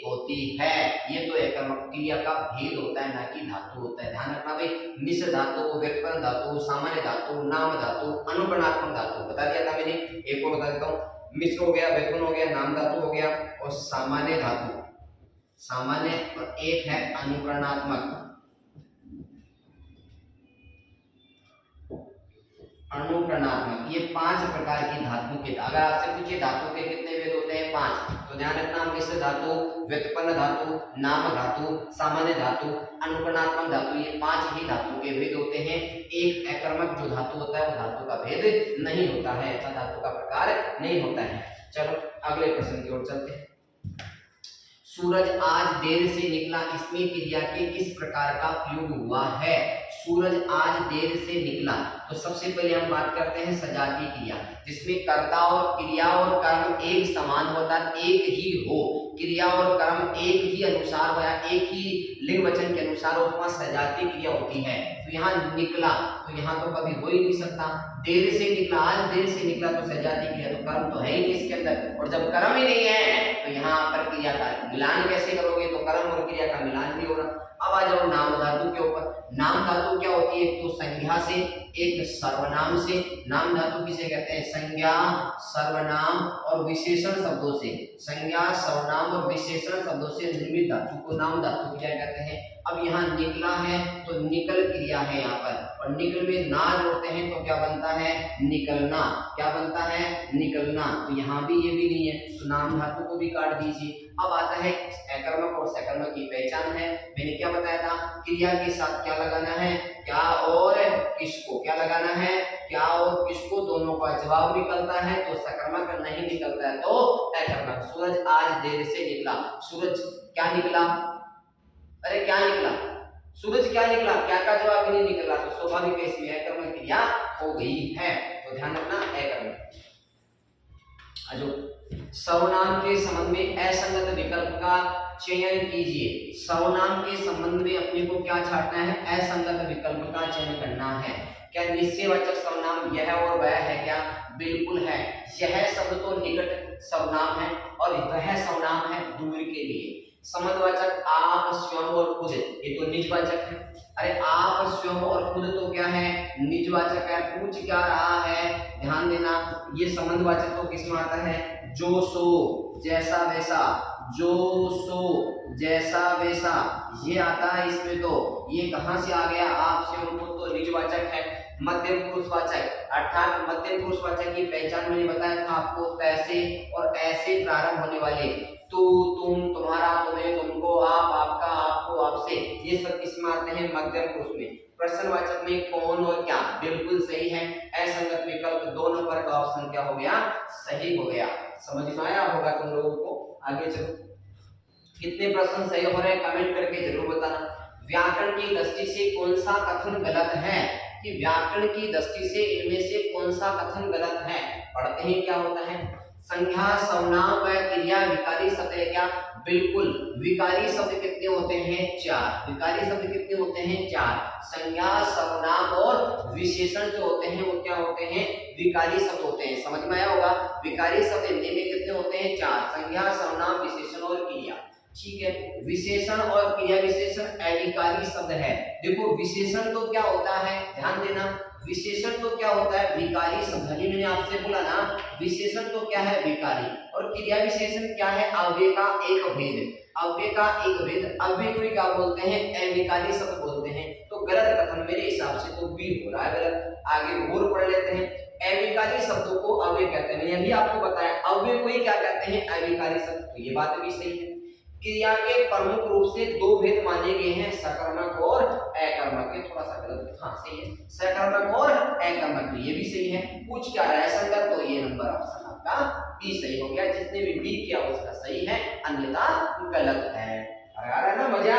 होती है। ये तो अकर्मक क्रिया का भेद होता है, ना कि धातु होता है। ध्यान रखना भाई, मिश्र धातु, व्युत्पन्न धातु, सामान्य धातु, नाम धातु, अनुकरणात्मक धातु बता दिया था मैंने। एक और बता देता हूँ, मिश्र हो गया, व्युत्पन्न हो गया, नाम धातु हो गया और सामान्य धातु, सामान्य, और एक है अनुकरणात्मक। अनुकरणात्मक, ये 5 प्रकार की धातु के, अगर आपसे पूछे धातु के कितने भेद होते हैं 5, तो ध्यान रखना मिश्र धातु, व्युत्पन्न धातु, नाम धातु, सामान्य धातु, अनुकरणात्मक धातु, ये 5 ही धातु के भेद होते हैं। एक अकर्मक जो धातु होता है वो धातु का भेद नहीं होता है, ऐसा धातु का प्रकार नहीं होता है। चलो अगले प्रश्न की ओर चलते हैं। सूरज आज देर से निकला, इसमें क्रिया के किस प्रकार का प्रयोग हुआ है। सूरज आज देर से निकला, तो सबसे पहले हम बात करते हैं सजातीय क्रिया, जिसमें कर्ता और क्रिया और कर्म एक समान होता है, एक ही हो, क्रिया और कर्म एक ही अनुसार हो या एक ही लिंग वचन के अनुसार हो, तो वहाँ सजातीय क्रिया होती है। तो यहाँ निकला, तो यहाँ तो कभी हो ही नहीं सकता। देर से निकला, आज देर से निकला, तो सजातीय क्रिया, तो कर्म तो है ही नहीं इसके अंदर, और जब कर्म ही नहीं है तो यहाँ पर क्रिया का मिलान कैसे करोगे, तो कर्म और क्रिया का मिलान नहीं हो रहा। अब आ जाओ नाम धातु के ऊपर। नाम धातु क्या होती है, तो संज्ञा से, एक सर्वनाम से। नाम धातु किसे कहते हैं, संज्ञा, सर्वनाम और विशेषण शब्दों से, संज्ञा, सर्वनाम और विशेषण शब्दों से निर्मित धातु को नाम धातु क्या कहते हैं। अब यहाँ निकला है तो निकल क्रिया है यहाँ पर, और निकल में ना जोड़ते हैं तो क्या बनता है, निकलना। क्या बनता है, निकलना। तो यहाँ भी ये भी नहीं है, तो नाम धातु को भी काट दीजिए। अब आता है अकर्मक और सकर्मक की पहचान है। मैंने क्या बताया था, क्रिया के साथ क्या लगाना है, क्या और किसको, क्या लगाना है, क्या और किसको, दोनों का जवाब निकलता है तो सकर्मक, नहीं निकलता है तो अकर्मक। सूरज आज देर से निकला, सूरज क्या निकला, अरे क्या निकला, सूरज क्या निकला, क्या का जवाब नहीं निकला, तो स्वाभाविक है इसमें अकर्मक क्रिया हो गई है। तो ध्यान रखना अकर्मक। सर्वनाम के संबंध में असंगत विकल्प का चयन कीजिए। सर्वनाम के संबंध में अपने को क्या छाटना है, असंगत विकल्प का चयन करना है। क्या निश्चयवाचक सर्वनाम यह और वह है क्या, बिल्कुल है। यह शब्द तो निकट सर्वनाम है और वह सर्वनाम है दूर के लिए। संबंधवाचक आप, स्वयं और खुद, ये तो निजवाचक है। अरे आप, स्वयं और खुद तो क्या है, निजवाचक है। पूछ क्या रहा है, ध्यान देना, ये संबंधवाचक तो किसमें आता है, जो सो, जैसा वैसा, जो सो जैसा वैसा, ये आता है इसमें। तो ये कहां से आ गया, आप, स्वयं, खुद तो निजवाचक है। मध्यम पुरुषवाचक, अर्थात मध्यम पुरुषवाचक की पहचान मैंने बताया था आपको, तैसे और ऐसे प्रारंभ होने वाले, तू, तुम, तुम्हारा, तुम्हें, तुमको, आप, आपका, आपको, आपसे, ये सब किसमें आते हैं, मध्यम पुरुष में। प्रश्नवाचक में कौन और क्या, बिल्कुल सही है। असंगत विकल्प 2 नंबर का ऑप्शन क्या हो गया, सही हो गया। समझ में आया होगा तुम लोगों को। आगे चलो, कितने प्रश्न सही हो रहे हैं कमेंट करके जरूर बताना। व्याकरण की दृष्टि से कौन सा कथन गलत है, कि व्याकरण की दृष्टि से इनमें से कौन सा कथन गलत है। पढ़ते हैं क्या होता है, संज्ञा, सर्वनाम व क्रिया विकारी शब्द है क्या, बिल्कुल। विकारी शब्द कितने होते हैं, 4। विकारी शब्द कितने होते हैं, 4। संज्ञा, सर्वनाम और विशेषण जो होते हैं वो क्या होते हैं, विकारी शब्द होते हैं। समझ में आया होगा। विकारी शब्द हिंदी में कितने होते हैं, 4। संज्ञा, सर्वनाम, विशेषण और क्रिया। ठीक है, विशेषण और क्रिया विशेषण अविकारी शब्द है। देखो विशेषण तो क्या होता है, ध्यान देना, विशेषण तो क्या होता है, विकारी शब्द। मैंने आपसे बोला ना, विशेषण तो क्या है, विकारी, और क्रिया विशेषण क्या है, अव्यय का एक भेद। अव्यय का एक भेद, अव्यय को क्या बोलते हैं, अविकारी शब्द बोलते हैं। तो गलत कथन मेरे हिसाब से तो बी हो रहा है गलत। आगे और पढ़ लेते हैं। अविकारी शब्दों को अव्यय कहते हैं। मैंने अभी आपको बताया अव्यय को ही क्या कहते हैं, अविकारी शब्द। तो ये बात भी सही है। क्रिया के प्रमुख रूप से दो भेद माने गए हैं, सकर्मक और अकर्मक। ये थोड़ा सा गलत, हाँ सही है, सकर्मक और अकर्मक, ये भी सही है। पूछ क्या रहा है संगत, तो ये नंबर ऑप्शन आपका बी सही हो गया। जिसने भी बी किया उसका सही है, अन्यथा गलत है। आ रहा है ना मजा?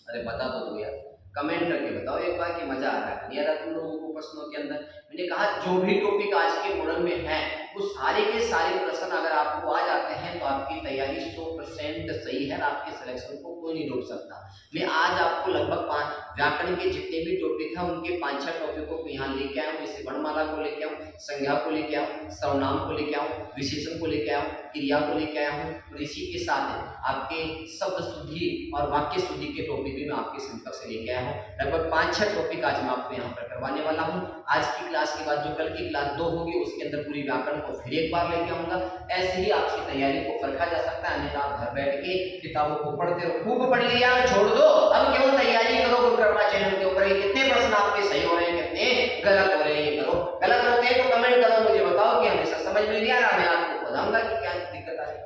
अरे बता दो यार, कमेंट करके बताओ एक बार कि मजा आ रहा है नहीं आ रहा तुम लोगों को प्रश्नों के अंदर। मैंने कहा जो भी टॉपिक आज के मॉडल में है वो सारे के सारे प्रश्न अगर आपको आ जाते हैं तो आपकी तैयारी 100% सही है, आपके सिलेक्शन को कोई नहीं रोक सकता। मैं आज आपको लगभग 5 व्याकरण के जितने भी टॉपिक हैं उनके 5-6 टॉपिकों को यहाँ लेके आया हूँ। जैसे वर्णमाला को लेके आऊँ, संज्ञा को लेके आऊँ, सर्वनाम को लेके आऊँ, विशेषण को लेके आऊँ, क्रिया को लेके आया हूँ, और इसी के साथ आपके शब्द शुद्धि और वाक्य शुद्धि के टॉपिक भी मैं आपके संपर्क से लेके आया हूँ। लगभग 5-6 टॉपिक आज मैं आपको यहाँ पर करवाने वाला हूँ। आज की क्लास के बाद जो कल की क्लास 2 होगी उसके अंदर पूरी व्याकरण को फिर एक बार लेके आऊंगा। ऐसे ही आपकी तैयारी को परखा जा सकता है, अन्यथा आप घर बैठ के किताबों को पढ़ते रहो। खूब पढ़ लिया छोड़ दो, अब केवल तैयारी करो गुरु कृपा चैनल के ऊपर। कितने प्रश्न आपके सही हो रहे हैं, कितने गलत हो रहे हैं, ये करो। गलत होते हैं तो कमेंट करो, मुझे बताओ कि हमेशा समझ में नहीं आ रहा, मैं आपको बताऊंगा कि क्या दिक्कत आ रही है।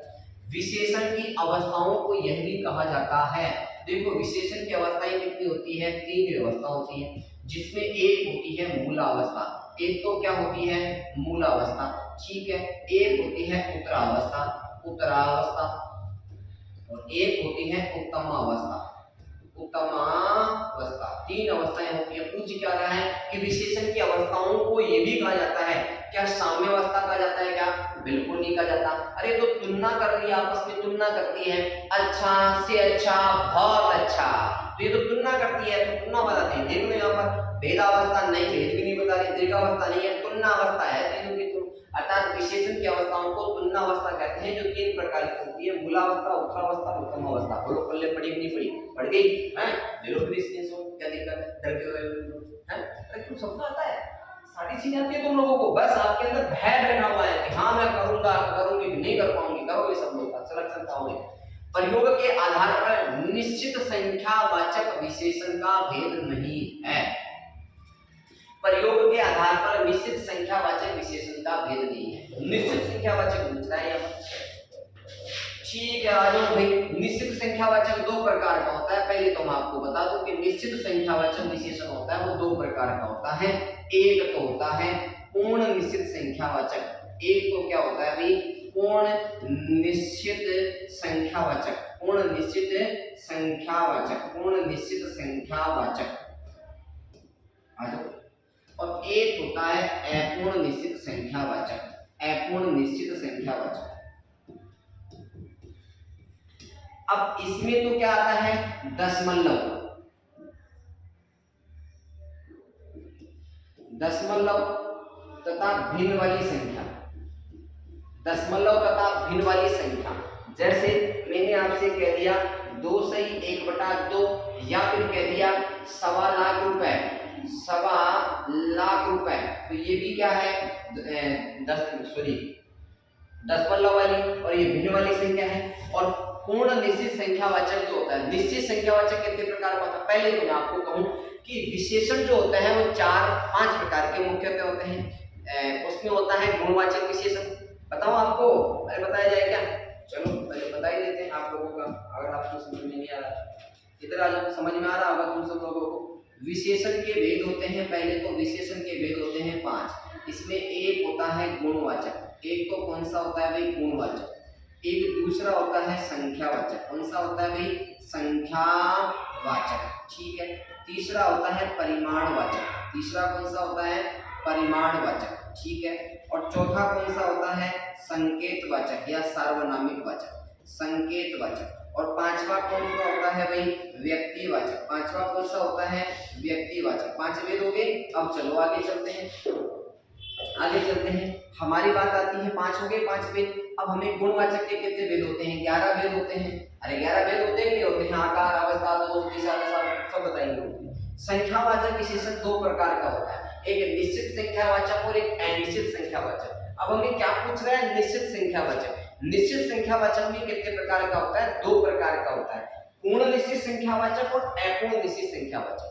विशेषण की अवस्थाओं को यह भी कहा जाता है। देखो विशेषण की अवस्थाएं कितनी होती है, 3 व्यवस्था होती है, जिसमें एक होती है मूलावस्था। एक तो क्या होती है, मूलावस्था, ठीक है। एक होती है उत्तरावस्था, उत्तरावस्था, और एक होती है उत्तमावस्था, उत्तमावस्था। 3 अवस्थाएं होती है। पूछ क्या रहा है कि विशेषण की अवस्थाओं को ये भी कहा जाता है, क्या साम्यावस्था कहा जाता है क्या? बिल्कुल नहीं कहा जाता। अरे तो तुलना कर रही है, आपस में तुलना करती है, अच्छा से अच्छा, बहुत अच्छा, तो ये तो तुलना करती है, तो तुलना बताती है। देख लो यहाँ पर भेदावस्था नहीं, भेद भी नहीं बता रही, दीर्घावस्था नहीं है, तुलना अवस्था है तीनों की। अर्थात विशेषण की अवस्थाओं को तुलना अवस्था कहते हैं, जो 3 प्रकार की होती है, मूलावस्था, उत्तरावस्था, उत्तमावस्था। बोलो पल्ले पड़ी कि नहीं पड़ी? पढ़ गई हैं? ले लो फिर स्क्रीनशॉट, क्या दिक्कत है, डरते हुए हैं? अरे तुम सबको आता है, सारी चीजें आती है तुम लोगों को, बस आपके अंदर भय बैठा हुआ है कि हाँ मैं करूंगा, करूंगी, नहीं कर पाऊंगी। करो ये सब लोग का सिलेक्शन पाओगे। प्रयोग के आधार पर निश्चित संख्यावाचक विशेषण का भेद नहीं है। प्रयोग के आधार पर निश्चित संख्यावाचक विशेषण का भेद नहीं है। निश्चित संख्यावाचक पूछ रहा है यहाँ, ठीक है। आ जाओ भाई। निश्चित संख्यावाचक 2 प्रकार का होता है। पहले तो मैं आपको बता दूं कि निश्चित संख्यावाचक विशेषण होता है वो 2 प्रकार का होता है। एक तो होता है पूर्ण निश्चित संख्यावाचक। एक तो क्या होता है भाई, पूर्ण निश्चित संख्यावाचक, पूर्ण निश्चित संख्यावाचक, पूर्ण निश्चित संख्यावाचक। आ जाओ। और एक होता है अपूर्ण निश्चित संख्यावाचक, अपूर्ण निश्चित संख्यावाचक। अब इसमें तो क्या आता है, दशमलव, दशमलव तथा भिन्न वाली संख्या, दशमलव तथा भिन्न वाली संख्या। जैसे मैंने आपसे कह दिया 2 सही 1/2, या फिर कह दिया 1.25 लाख रुपए, 1.25 लाख रुपए, तो ये भी क्या है, दशमलव वाली, और ये भिन्न वाली संख्या है। और पूर्ण निश्चित संख्यावाचक जो होता है, निश्चित संख्यावाचक कितने प्रकार का होता है? पहले तो मैं आपको कहूं कि विशेषण जो होते हैं वो 4-5 प्रकार के मुख्यतः होते हैं। उसमें होता है गुणवाचक विशेषण। बताओ आपको, अरे बताया जाए क्या? चलो पहले बता ही देते हैं आप लोगों का, अगर आपको समझ में नहीं आ रहा इधर आ जाओ, समझ में आ रहा होगा तुम सब लोगों को। विशेषण के भेद होते हैं, पहले तो विशेषण के भेद होते हैं 5। इसमें एक होता है गुणवाचक, एक तो कौन सा होता है भाई, गुणवाचक। एक दूसरा होता है संख्यावाचक, कौन सा होता है भाई, संख्यावाचक, ठीक है। तीसरा होता है परिमाणवाचक, तीसरा कौन सा होता है, परिमाणवाचक, ठीक है। और चौथा कौन सा होता है, संकेतवाचक या सार्वनामिक वाचक, संकेतवाचक। और 5वां कौन सा होता है भाई, व्यक्तिवाचक, 5वां कौन सा होता है, व्यक्तिवाचक। 5 भेद हो गए। अब चलो आगे चलते हैं, आगे चलते हैं। हमारी बात आती है 5 हो गए, 5 भेद। अब हमें गुणवाचक के कितने भेद होते हैं, 11 भेद होते हैं। अरे 11 भेद होते हैं कि नहीं होते हैं, आकार, अवस्था, दोष, दिशा, दशा, सब बताएंगे। संख्यावाचक विशेषण 2 प्रकार का होता है, एक निश्चित संख्यावाचक और एक अनिश्चित संख्यावाचक। अब हमें क्या पूछ रहा है, निश्चित संख्यावाचक। निश्चित संख्यावाचक भी कितने प्रकार का होता है, 2 प्रकार का होता है, पूर्ण निश्चित संख्यावाचक और अपूर्ण निश्चित संख्यावाचक।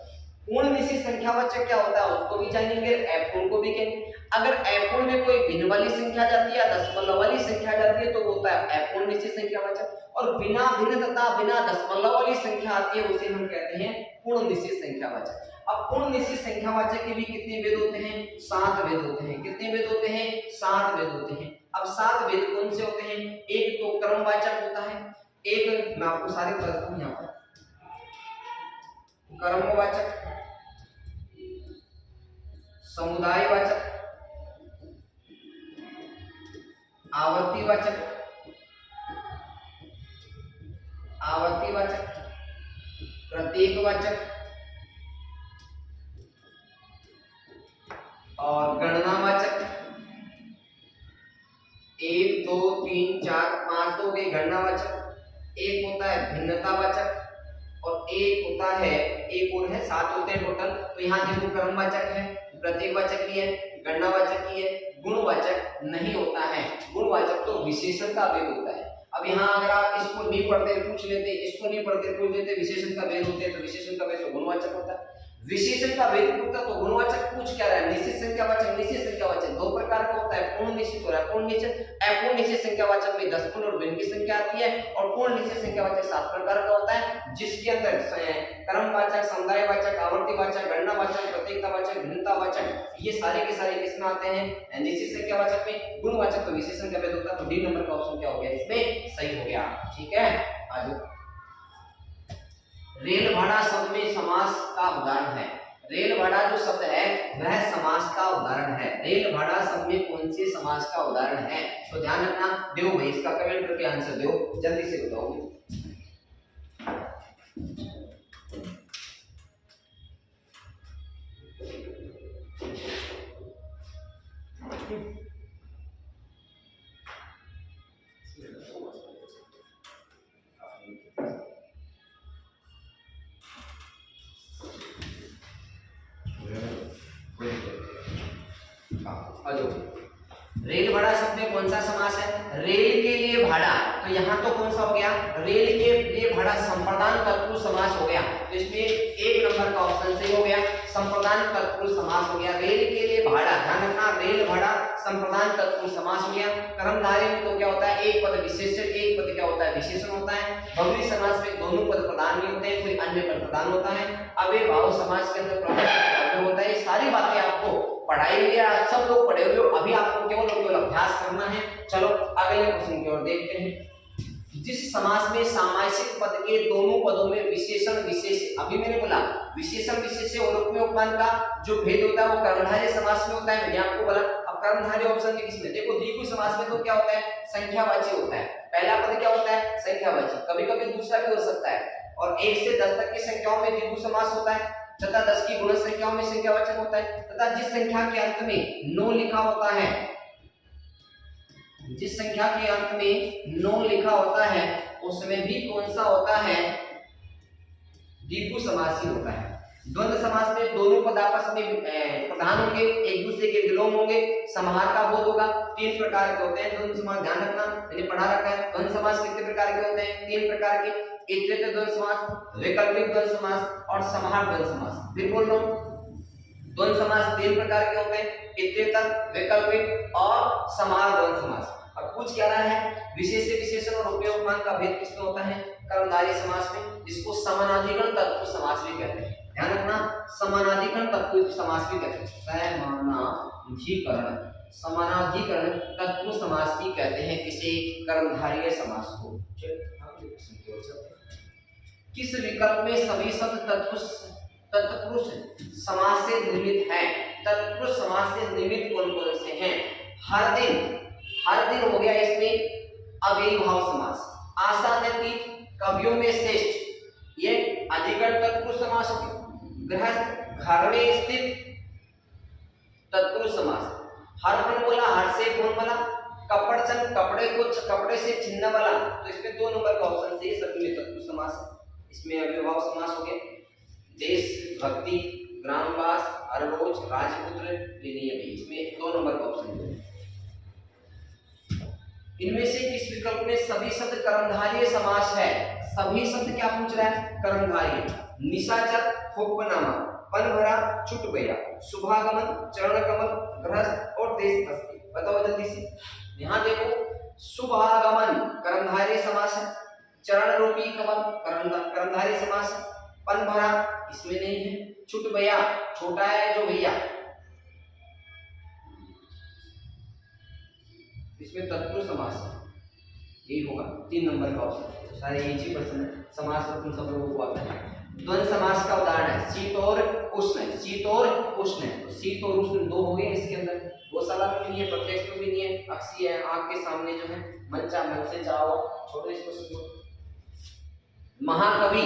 पूर्ण निश्चित संख्यावाचक क्या होता है उसको भी जानेंगे, अपूर्ण को भी कहेंगे। अगर अपूर्ण में कोई भिन्न वाली संख्या जाती है या दशमलव वाली संख्या जाती है तो वो होता है अपूर्ण निश्चित संख्यावाचक, और बिना भिन्न तथा बिना दशमलव वाली संख्या आती है उसे हम कहते हैं पूर्ण निश्चित संख्यावाचक। अब पूर्ण निश्चित संख्यावाचक के भी कितने भेद होते हैं? 7 भेद होते हैं। कितने भेद होते हैं? 7 भेद होते हैं। अब 7 भेद कौन से होते हैं? एक तो क्रमवाचक होता है, एक मैं आपको सारे बताता हूं यहाँ पर, क्रमवाचक, समुदायवाचक, आवर्तीवाचक, आवर्तीवाचक, प्रतीकवाचक और गणनावाचक। 1 2 3 4 5 तो हो गए गणनावाचक, एक होता है भिन्नतावाचक और एक होता है, एक और है, 7 होते हैं टोटल। तो यहाँ देखो क्रमवाचक है, प्रतीकवाचक भी है, गणनावाचक भी है, गुणवाचक नहीं होता है। गुणवाचक तो विशेषण का भेद होता है। अब यहाँ अगर आप इसको नहीं पढ़ते पूछ लेते, इसको नहीं पढ़ते पूछ लेते, विशेषण का भेद होते हैं तो विशेषण का भेद तो गुणवाचक होता है। विशेषण का भेद पूछता तो गुणवाचक पूछ क्या रहा है? निश्चित संख्यावाचक, निश्चित संख्यावाचक दो प्रकार का होता है, पूर्ण निश्चित और अपूर्ण निश्चित। अपूर्ण निश्चित संख्यावाचक में 10 पूर्ण और भिन्न की संख्या आती है, और पूर्ण निश्चित संख्यावाचक 7 प्रकार का होता है, जिसके अंदर क्रमवाचक, समुदायवाचक, आवर्तीवाचक, गणनावाचक, प्रतीकतावाचक, भिन्नतावाचक ये सारे के सारे किसमें आते हैं? निश्चित संख्यावाचक में। गुणवाचक तो विशेषण का भेद होता है। तो डी नंबर का ऑप्शन क्या हो गया इसमें? सही हो गया। ठीक है, आगे रेल भाड़ा शब्द में समास का उदाहरण है। रेल भाड़ा जो शब्द है वह समास का उदाहरण है। रेल भाड़ा शब्द में कौन से समास का उदाहरण है? तो ध्यान रखना, दो भाई इसका कमेंट करके आंसर दो, जल्दी से बताओगे। रेल भाड़ा शब्द में कौन सा समास है? रेल के लिए भाड़ा, तो यहाँ तो कौन सा हो गया? रेल के लिए भाड़ा संप्रदान तत्पुरुष समास हो गया। तो इसमें 1 नंबर का ऑप्शन सही हो गया, संप्रदान तत्पुरुष समास हो गया। रेल के लिए भाड़ा, ध्यान रखना, रेल भाड़ा संप्रदान तत्पुरुष समास हो गया। कर्मधारय में तो क्या होता है? एक पद विशेषण, एक पद क्या होता है? विशेषण होता है। बहुव्रीहि समास में दोनों पद प्रधान नहीं होते हैं, कोई अन्य पद प्रधान होता है। अव्ययभाव समास के अंदर प्रमुख पद होता है। सारी बातें आपको पढ़ाई हुई है, सब लोग पढ़े हुए हो, अभी आपको केवल अभ्यास करना है। चलो अगले क्वेश्चन की ओर देखते हैं। जिस समास में सामासिक पद के दोनों पदों में विशेषण विशेष, अभी मैंने बोला विशेषण विशेष और उपमेय उपमान का जो भेद होता है वो कर्मधारय समास में होता है, मैंने आपको बोला। अब कर्मधारय ऑप्शन में किसमें? देखो द्विगु समास में तो क्या होता है? संख्यावाची होता है। पहला पद क्या होता है? संख्यावाची, कभी कभी दूसरा भी हो सकता है। और 1 से 10 तक की संख्याओं में द्विगु समास होता है, तथा 10 की गुणज संख्याओं में संख्यावाचक होता है। तथा जिस संख्या के अंत में 9 लिखा होता है, जिस संख्या के अंत में 9 लिखा होता है उसमें भी कौन सा होता है? द्विगु समास ही होता है। द्वंद्व समास में दोनों पद आपस में प्रधान होंगे, एक दूसरे के विलोम होंगे, समाहार का बोध होगा। 3 प्रकार के होते हैं द्वंद्व समास, ध्यान रखना, मैंने पढ़ा रखा है। द्वंद्व समास कितने प्रकार के होते हैं? 3 प्रकार के, इतरेतर द्वंद्व समास, वैकल्पिक द्वंद्व समास और समाहार द्वंद्व समास। फिर बोल रहा हूं, द्वंद्व समास 3 प्रकार के होते हैं, इतरेतर, वैकल्पिक और समाहार द्वंद्व समास। अब पूछ क्या रहा है? विशेष से विशेषण और उपमेय उपमान का भेद किसमें होता है? कर्मधारय समास में, जिसको समानाधिकरण तत्पुरुष समास भी कहते हैं। ध्यान रखना, समानाधिकरण तत्पुरुष समास भी कहते हैं। समानाधिकरण तत्पुरुष समास भी कहते हैं किसे? कर्मधारय समास को। किस विकल्प में सभी शब्द तत्पुरुष समास से निर्मित है? तत्पुरुष समास से निर्मित कौन कौन से हैं? हर दिन हो गया इसमें अव्ययीभाव समास, आशातीत, कवियों में श्रेष्ठ, ये अधिकरण तत्पुरुष समास हो गया। गृहस्थ, घर में स्थित, तत्पुरुष समास। हर कौन बोला? हर से कौन बोला? कपड़चन, कपड़े को कपड़े से छिन्न वाला, तो इसमें 2 नंबर का ऑप्शन सही, सभी में तत्पुरुष समास। इसमें अव्ययीभाव समास हो गया। देश भक्ति, ग्रामवास, अररोज, राजपुत्र, इसमें 2 नंबर का ऑप्शन है। इनमें से किस विकल्प में सभी शब्द कर्मधारय समास है? सभी शब्द क्या पूछ रहा है? कर्मधारय। निशाचर, हुक्मनामा, पन भरा, छुट गया, शुभागमन, चरण कमल, गृहस्थ और देश बस्ती। बताओ जल्दी से। यहाँ देखो, शुभागमन कर्मधारय समास है, चरण रूपी कमल कर्मधारय समास है, पन भरा इसमें नहीं है, छुट गया छोटा है जो भैया, इसमें तत्पुरुष समास है, यही होगा 3 नंबर का ऑप्शन। सारे एक ही प्रश्न है, समास तो तुम सब लोगों को आता है। द्वंद्व समास का उदाहरण है शीत और उष्ण, शीत और उष्ण, तो शीत और उष्ण 2 हो गए इसके अंदर, वो सलाह में नहीं है, प्रत्यक्ष में भी नहीं है, अक्षी है, आंख के सामने जो है, मन से चाहो, छोड़ो इसको सब। महाकवि,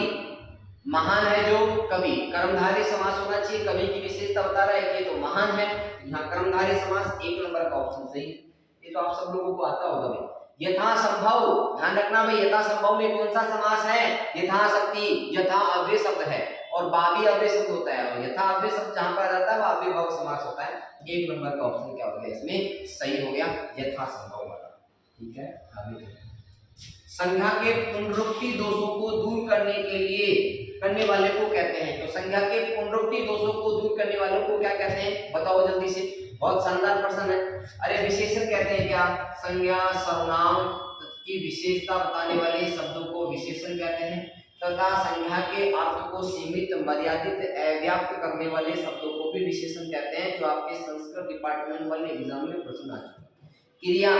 महान है जो कवि, कर्मधारय समास होना चाहिए, कवि की विशेषता बता रहा है कि तो महान है, यहाँ कर्मधारय समास 1 नंबर का ऑप्शन सही है। ये तो आप सब लोगों को आता होगा भाई। यथासंभव, ध्यान रखना भाई, यथासंभव में कौन सा समास है, यथाशक्ति, यथा अव्यय शब्द है और बावी अव्यय शब्द होता है, और यथा अव्यय शब्द जहां पर आता है वो अव्यय भाव समास होता है। 1 नंबर का ऑप्शन क्या हो गया इसमें सही हो गया, यथासंभव वाला। ठीक है, आगे संज्ञा के पुनरुक्ति दोषों को दूर करने के लिए करने वाले को कहते हैं, तो संज्ञा के पुनरुक्ति दोषों को दूर करने वालों को क्या कहते हैं, बताओ जल्दी से। बहुत शानदार प्रश्न है। अरे विशेषण कहते हैं क्या, संज्ञा सर्वनाम की विशेषता बताने वाले शब्दों को विशेषण कहते हैं, तथा संज्ञा के अर्थ को सीमित, मर्यादित, अव्याप्त करने वाले शब्दों को भी विशेषण कहते हैं, जो आपके संस्कृत डिपार्टमेंट वाले एग्जाम में प्रश्न आ चुके हैं। क्रिया,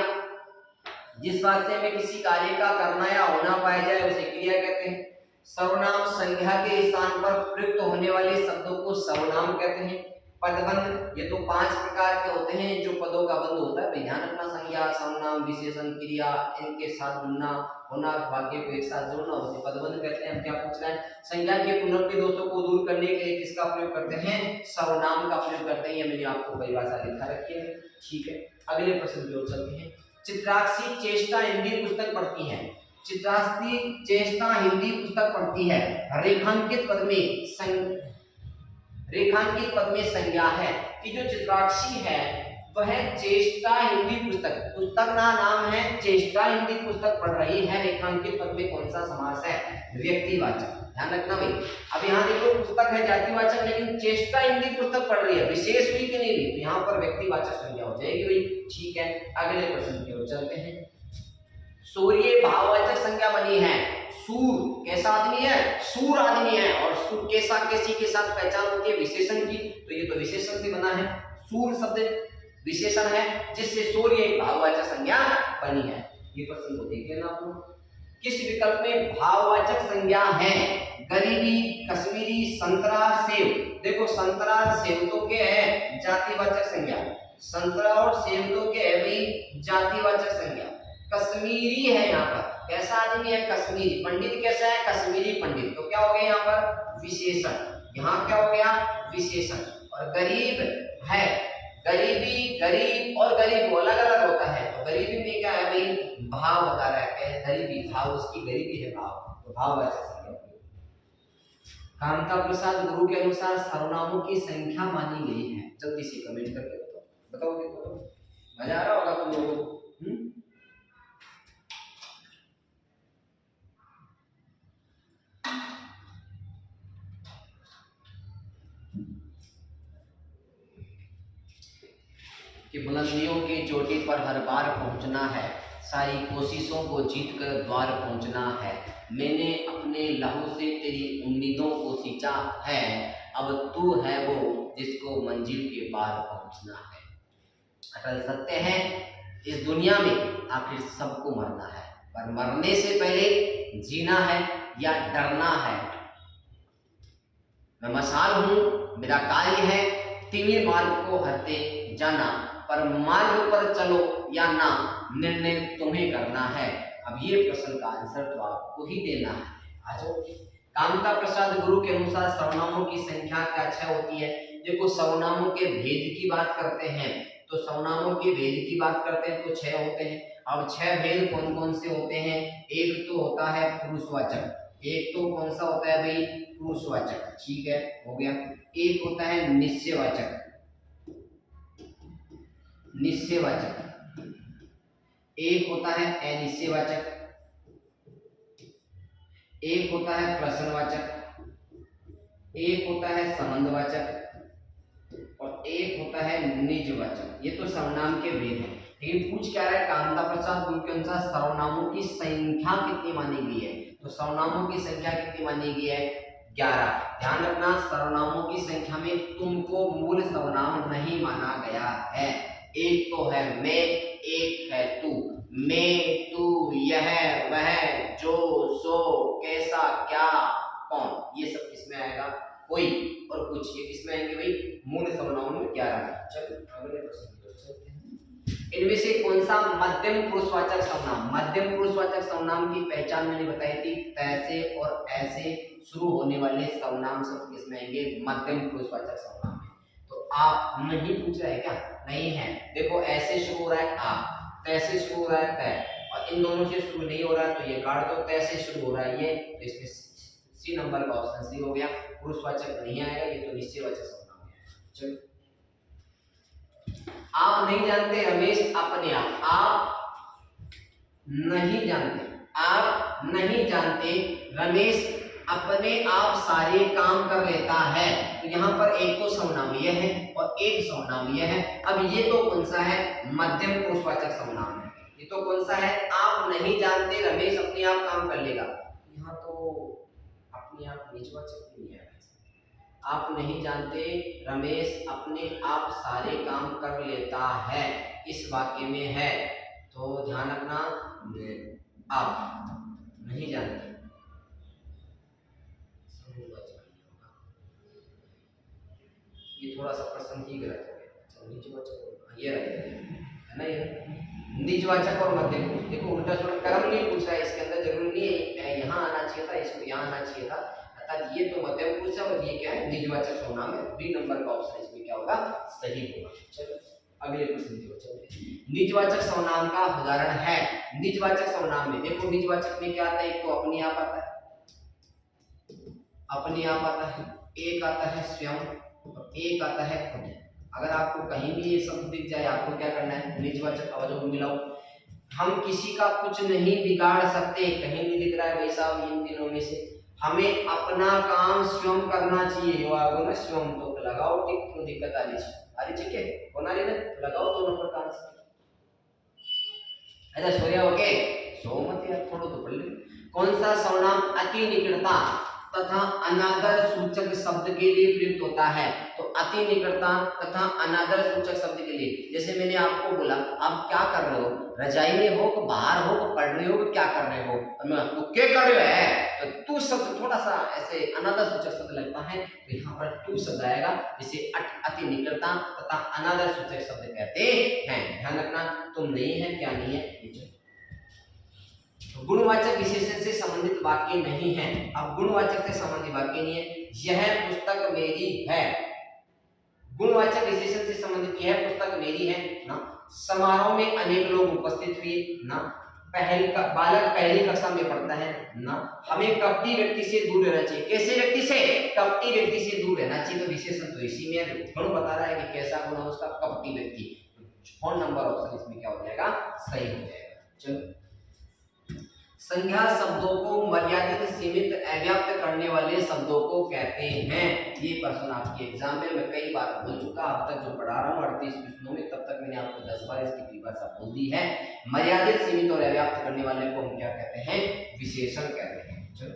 जिस वाक्य में किसी कार्य का करना या होना पाया जाए उसे क्रिया कहते हैं। सर्वनाम, संज्ञा के स्थान पर प्रयुक्त होने वाले शब्दों को सर्वनाम कहते हैं। पदबंध, ये तो 5 प्रकार के होते हैं जो पदों का बंध होता है, ध्यान रखना, संज्ञा, सर्वनाम, विशेषण, क्रिया, इनके साथ जुड़ना, होना, वाक्य को एक साथ जोड़ना, उसे पदबंध कहते हैं। हम क्या पूछ रहे हैं, संज्ञा के पुनरुक्ति दोषों को दूर करने के लिए किसका प्रयोग करते हैं, सर्वनाम का प्रयोग करते हैं। ये मैंने आपको परिभाषा लिखा रखी है। ठीक है, अगले प्रश्न की ओर चलते हैं। चित्राक्षी चेष्टा हिंदी पुस्तक पढ़ती है, चित्राक्षी चेष्टा हिंदी पुस्तक पढ़ती है, रेखांकित पद में संज्ञा है कि जो चित्राक्षी है वह चेष्टा हिंदी पुस्तक का नाम है, चेष्टा हिंदी पुस्तक पढ़ रही है, रेखांकित पद में कौन सा समास है, व्यक्तिवाचक। ध्यान रखना भाई, अब यहाँ देखो पुस्तक है जातिवाचक, लेकिन चेष्टा हिंदी पुस्तक पढ़ रही है, विशेष हुई कि नहीं हुई, तो यहाँ पर व्यक्तिवाचक संज्ञा हो जाएगी भाई। ठीक है, अगले प्रश्न की ओर चलते हैं। सूर्य भाववाचक संज्ञा बनी है, सूर कैसा आदमी है, सूर आदमी है, और सूर कैसा कैसी के साथ पहचान होती है, विशेषण की, तो ये तो विशेषण से बना है, सूर शब्द विशेषण है जिससे सूर्य एक भाववाचक संज्ञा बनी है। ये प्रश्न को देख लेना आप लोग। किस विकल्प में भाववाचक संज्ञा है, गरीबी, कश्मीरी, संतरा, सेव। देखो संतरा सेव तो क्या है, जातिवाचक संज्ञा, संतरा और सेव तो क्या है भाई, जातिवाचक संज्ञा। कश्मीरी है यहाँ पर, कैसा आदमी है, कश्मीरी, पंडित कैसा है, कश्मीरी पंडित, तो क्या हो गया यहाँ पर विशेषण, यहाँ क्या हो गया विशेषण। और गरीब है, गरीबी, गरीब और गरीब अलग अलग होता है, तो गरीबी में क्या है भाई, भाव बता रहा है, गरीबी भाव, उसकी गरीबी है भाव, तो भाववाचक संज्ञा। कामता प्रसाद गुरु के अनुसार सर्वनामों की संख्या मानी गई है, जल्दी से कमेंट करके बताओ, मजा आ रहा होगा तुम लोगों को। कि बुलंदियों की चोटी पर हर बार पहुंचना है, सारी कोशिशों को जीत कर द्वार पहुंचना है, मैंने अपने लहू से तेरी उम्मीदों को सींचा है, अब तू है वो जिसको मंजिल के पार पहुंचना है। अटल सत्य है, इस दुनिया में आखिर सबको मरना है, पर मरने से पहले जीना है या डरना है। मैं मशाल हूं, मेरा कार्य है तिमिर मार्ग को हरते जाना, पर मार्ग पर चलो या ना, निर्णय तुम्हें करना है। अब ये प्रश्न का आंसर तो आपको ही देना है। आ जाओ। कामता प्रसाद गुरु के अनुसार सर्वनामों की संख्या क्या 6 होती है। देखो सर्वनामों के भेद की बात करते हैं, तो सर्वनामों के भेद की बात करते हैं तो 6 होते हैं। अब 6 भेद कौन कौन से होते हैं, एक तो होता है पुरुषवाचक, एक तो कौन सा होता है भाई, पुरुषवाचक, ठीक है हो गया। एक होता है निश्चयवाचक, निश्चयवाचक, एक होता है अनिश्चयवाचक, एक होता है प्रश्नवाचक, एक होता है संबंधवाचक और एक होता है निजवाचक। ये तो सर्वनाम के भेद हैं। लेकिन पूछ क्या रहा है, कांता प्रसाद गुण के अनुसार सर्वनामों की संख्या कितनी मानी गई है? तो सर्वनामों की संख्या कितनी मानी गई है? 11। ध्यान रखना, सर्वनामों की संख्या में तुमको मूल सर्वनाम नहीं माना गया है। एक तो है मैं, एक है तू। मैं, तू, यह, वह, जो, सो, कैसा, क्या, कौन, ये सब किसमें आएगा? कोई और कुछ, ये किसमें आएंगे भाई? मूल सर्वनामों में 11। चलो अगले प्रश्न की ओर चलते हैं। इनमें से कौन सा मध्यम पुरुषवाचक सर्वनाम? मध्यम पुरुषवाचक सर्वनाम की पहचान मैंने बताई थी, तैसे और ऐसे शुरू होने वाले सर्वनाम सब किसमें आएंगे? मध्यम पुरुषवाचक सर्वनाम में। तो आप नहीं पूछ रहे क्या? नहीं है। देखो ऐसे शुरू हो रहा है आप, तैसे शुरू हो रहा है तय, और इन दोनों से शुरू नहीं हो रहा है तो ये काट दो। तैसे शुरू हो रहा है ये, तो इसमें सी नंबर का ऑप्शन सी हो गया। पुरुषवाचक नहीं आएगा, ये तो निश्चयवाचक सर्वनाम है। चलो, आप नहीं जानते रमेश अपने आप नहीं जानते, आप नहीं जानते रमेश अपने आप सारे काम कर लेता है। तो यहाँ पर एक तो सर्वनामीय है और एक सर्वनामीय है। अब ये तो कौन सा है? मध्यम पुरुषवाचक सर्वनाम है। ये तो कौन सा है? आप नहीं जानते रमेश अपने आप काम कर लेगा। यहाँ तो अपने आप निजवाचक नहीं है। आप नहीं जानते रमेश अपने आप सारे काम कर लेता है, इस वाक्य में है। तो ध्यान रखना, आप नहीं जानते, ये थोड़ा सा प्रश्न ही गलत हो गया। निजवाचक ये है ना, ये निजवाचक और मध्यम पुरुष। देखो उल्टा सुल्टा कर्म नहीं पूछ रहा है इसके अंदर, जरूरी नहीं है यहाँ आना चाहिए था, इसको यहाँ आना चाहिए था। अर्थात ये तो मध्यम पुरुष है और ये क्या है? निजवाचक सर्वनाम है। बी नंबर का ऑप्शन इसमें क्या होगा? सही होगा। चलो अगले प्रश्न की ओर चलते हैं। निजवाचक सर्वनाम का उदाहरण है। निजवाचक सर्वनाम में देखो, निजवाचक में क्या आता है? एक तो अपने आप आता है, अपने आप आता है, एक आता है स्वयं, और एक आता है खुद। अगर आपको कहीं भी ये शब्द दिख जाए, आपको क्या करना है? निजवाचक अवजोग मिलाओ। हम किसी का कुछ नहीं बिगाड़ सकते, कहीं नहीं दिख रहा है भाई साहब इन दिनों में से। हमें अपना काम स्वयं करना चाहिए। यो आगो में स्वयं तो लगाओ टिक, क्यों दिक्कत आ रही है? अरे ठीक है, कौन आ रही है? लगाओ दोनों पर काम से। अच्छा सोया ओके, सो मत यार, थोड़ा तो पढ़ ले। कौन सा सर्वनाम अति निकटता तथा अनादर सूचक शब्द के लिए प्रयुक्त होता है? तो अति निकटता तथा अनादर सूचक शब्द के लिए, जैसे मैंने आपको बोला, आप क्या कर रहे हो? रजाई में हो, बाहर हो, पढ़ रहे हो, क्या कर रहे हो? तो क्या कर रहे हो? तो तू शब्द थोड़ा सा ऐसे अनादर सूचक शब्द लगता है, तो यहाँ पर तू शब्द आएगा, जिसे अति निकटता तथा अनादर सूचक शब्द कहते हैं। ध्यान रखना, तुम नहीं है, क्या नहीं है। गुणवाचक विशेषण से संबंधित वाक्य नहीं है। अब गुणवाचक से संबंधित वाक्य नहीं है। यह पुस्तक मेरी है, गुणवाचक विशेषण से संबंधित यह पुस्तक मेरी है ना। समारोह में अनेक लोग उपस्थित हुए ना। बालक पहली कक्षा में पढ़ता है ना। हमें कपटी व्यक्ति से दूर रहना चाहिए। कैसे व्यक्ति से? कपटी व्यक्ति से दूर रहना चाहिए। तो विशेषण तो इसी में है। गुण बता रहा है कि कैसा गुण है उसका? कपटी व्यक्ति। फोन नंबर ऑप्शन इसमें क्या हो जाएगा? सही हो जाएगा। चलो, संज्ञा शब्दों को मर्यादित, सीमित, अव्याप्त करने वाले शब्दों को कहते हैं। ये प्रश्न आपके एग्जाम में मैं कई बार बोल चुका, अब तक जो पढ़ा रहा हूँ 38 प्रश्नों में, तब तक मैंने आपको 10 बार इसकी परिभाषा बोल दी है। मर्यादित, सीमित और अव्याप्त करने वाले को हम क्या कहते हैं? विशेषण कहते हैं। चलो,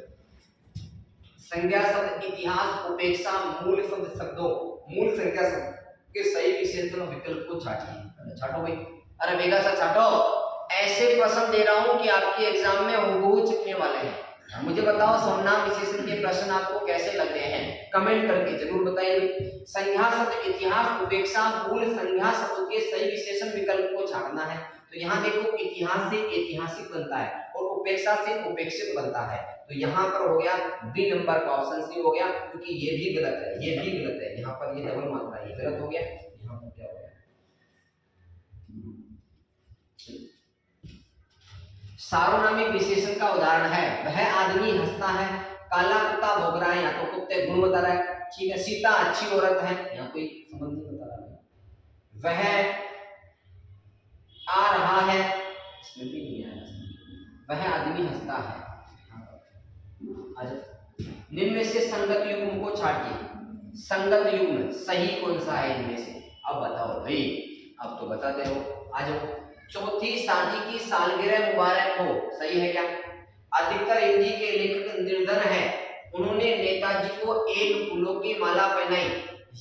संज्ञा शब्द, इतिहास, उपेक्षा, मूल शब्द शब्दों, मूल संज्ञा शब्द के सही विशेषण विकल्प को छाटिए। छाटो भाई, अरे बेगा सा छाटो। ऐसे प्रश्न दे रहा हूं कि आपके एग्जाम में हूबहू चिपकने वाले हैं। मुझे बताओ सर्वनाम विशेषण के प्रश्न आपको कैसे लग रहे हैं? कमेंट करके जरूर बताइए। संज्ञा शब्द, इतिहास, उपेक्षा, मूल संज्ञा शब्द के सही विशेषण विकल्प को छाटना है। तो यहाँ देखो, इतिहास से ऐतिहासिक बनता है और उपेक्षा से उपेक्षित बनता है। तो यहाँ पर हो गया बी नंबर का ऑप्शन सी हो गया, क्योंकि ये भी गलत है, ये भी गलत है। यहाँ पर ये डबल मात्रा, ये गलत हो गया। यहाँ पर क्या हो गया? सार्वनामिक विशेषण का उदाहरण है, वह आदमी हंसता है, काला कुत्ता भौंक रहा है, यहाँ तो कुत्ते गुण बता रहा है। ठीक है, सीता अच्छी औरत है, यहाँ कोई संबंध नहीं बता रहा है। वह आ रहा है, इसमें भी नहीं आया। वह आदमी हंसता है। निम्न में से संगत युग्म को छाटिए। संगत युग्म सही कौन सा है इनमें से? अब बताओ भाई, अब तो बताते हो। आ जाओ। चौथी शादी की सालगिरह मुबारक हो, सही है क्या? अधिकतर हिंदी के लेखक निर्धन है, उन्होंने नेताजी को एक फूलों की माला पहनाई।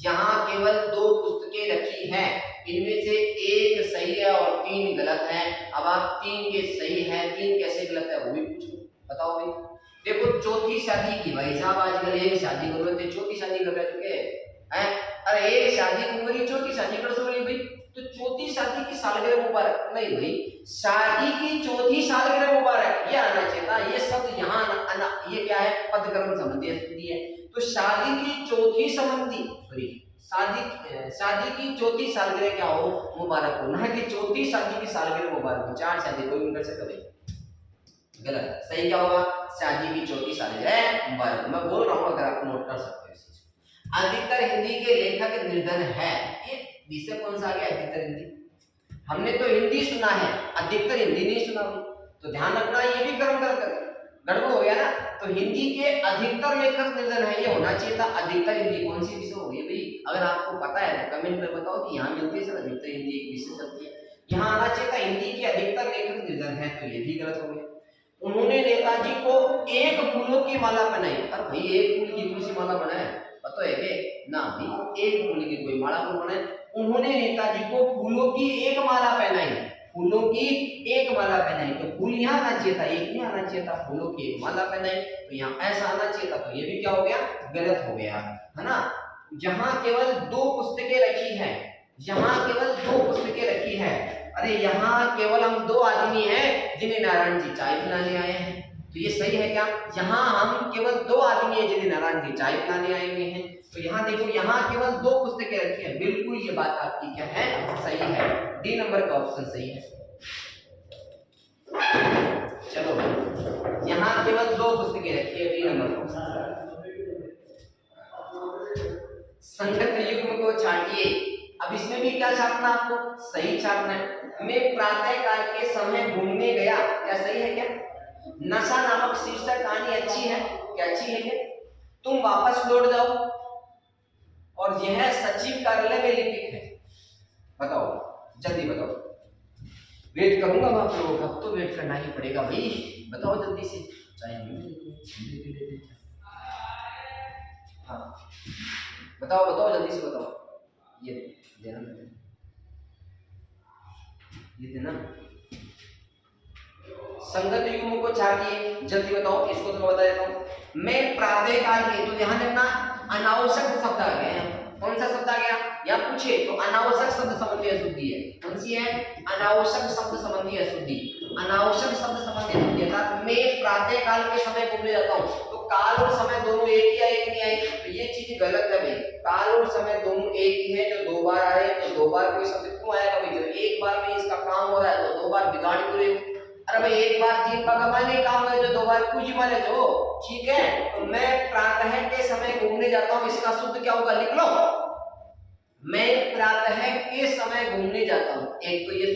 यहाँ केवल 2 पुस्तकें रखी हैं, इनमें से एक सही है और 3 गलत है। अब आप 3 के सही है, 3 कैसे गलत है वो भी पूछो, बताओ भाई। देखो चौथी शादी की, भाई साहब आजकल एक शादी कर रहे थे, चौथी शादी कर रहे चुके हैं। अरे एक शादी उम्र चौथी शादी कर सो भाई, तो चौथी शादी की सालगिरह मुबारक नहीं भाई, शादी की चौथी सालगिरह मुबारक ये आना चाहिए था। ये शब्द यहाँ ये क्या है? पदक्रम संबंधी है। तो शादी की चौथी संबंधी सॉरी शादी की चौथी सालगिरह क्या हो? मुबारक हो, ना कि चौथी शादी की सालगिरह मुबारक हो। 4 शादी कोई भी कर सकता भाई, गलत। सही क्या होगा? शादी की चौथी सालगिरह मुबारक। मैं बोल रहा हूँ, अगर आप नोट कर सकते हो इस चीज। अधिकतर हिंदी के लेखक निर्धन है, ये विषय कौन सा आ गया? अधिकतर हिंदी। हमने तो हिंदी सुना है, अधिकतर हिंदी नहीं सुना। तो ध्यान रखना, ये भी क्रम गड़बड़ हो गया ना। तो हिंदी के अधिकतर लेखक निर्धन है, ये होना चाहिए था अधिकतर हिंदी। कौन सी विषय होगी भाई? अगर आपको पता है तो कमेंट में बताओ कि यहाँ मिलती है सर अधिकतर हिंदी एक विषय चलती है। यहाँ आना चाहिए था हिंदी के अधिकतर लेखक निर्धन है, तो ये भी गलत हो गया। उन्होंने नेताजी को एक फूलों की माला पहनाई। अरे भाई एक फूल की कौन सी माला बनाए? पता है क्या? ना भाई, एक फूल की कोई माला कौन बनाए? उन्होंने नेताजी को फूलों की एक माला पहनाई। फूलों की एक माला पहनाई, तो फूल यहाँ आना चाहिए था, एक नहीं आना चाहिए था। फूलों की एक माला पहनाई, तो यहाँ ऐसा आना चाहिए था, तो ये भी क्या हो गया? गलत हो गया, है ना। जहाँ केवल 2 पुस्तकें रखी है, यहाँ केवल 2 पुस्तकें रखी है। अरे यहाँ केवल हम 2 आदमी हैं जिन्हें नारायण जी चाय पिलाने आए हैं, तो ये सही है क्या? यहाँ हम केवल 2 आदमी हैं जिन्हें नारायण जी चाय पिलाने आए हुए हैं। तो यहाँ देखो, यहाँ केवल 2 पुस्तकें रखी है, बिल्कुल ये बात आपकी क्या है? सही है। डी नंबर का ऑप्शन सही है। चलो भाई, यहाँ केवल 2 पुस्तकें रखी है, डी नंबर का। संगत युग्म को छाटिए। अब इसमें भी क्या छापना आपको? सही छापना है। मैं प्रातः काल के समय घूमने गया, क्या सही है क्या? नशा नामक शीर्षक कहानी अच्छी है, क्या अच्छी है क्या? तुम वापस लौट जाओ, और यह सचिव कार्यालय में लिखित है। बताओ, जल्दी बताओ, वेट करूंगा मैं आप लोगों का। अब तो वेट करना ही पड़ेगा भाई, बताओ जल्दी से। हाँ बताओ बताओ जल्दी से बताओ। ये देना, ये देना। संगत युग्म को छाटिए, जल्दी बताओ। इसको तो मैं बता देता हूँ। मैं प्रातः काल के, तो ध्यान रखना अनावश्यक शब्द आ गए। कौन सा शब्द आ गया? या पूछे तो अनावश्यक शब्द संबंधी अशुद्धि है। कौन सी है? अनावश्यक शब्द संबंधी अशुद्धि। अनावश्यक शब्द संबंधी अशुद्धि अर्थात मैं प्रातः काल के समय घूमने जाता हूँ, तो काल और समय दोनों एक ही है, एक नहीं आई, तो ये चीज गलत है भाई। काल और समय दोनों एक ही है, जो 2 बार आ रहे हैं, तो 2 बार कोई शब्द क्यों आएगा भाई? जब एक बार में इसका काम हो रहा है, तो 2 बार बिगाड़ क्यों रहे हो? अरे भाई एक बार 3 बार कमाने काम है, जो 2 बार क्यों जी माने जो? ठीक है, तो मैं प्रातः के समय घूमने जाता हूँ, इसका शुद्ध क्या होगा? लिख लो, मैं प्रातः के समय घूमने जाता हूँ। एक तो ये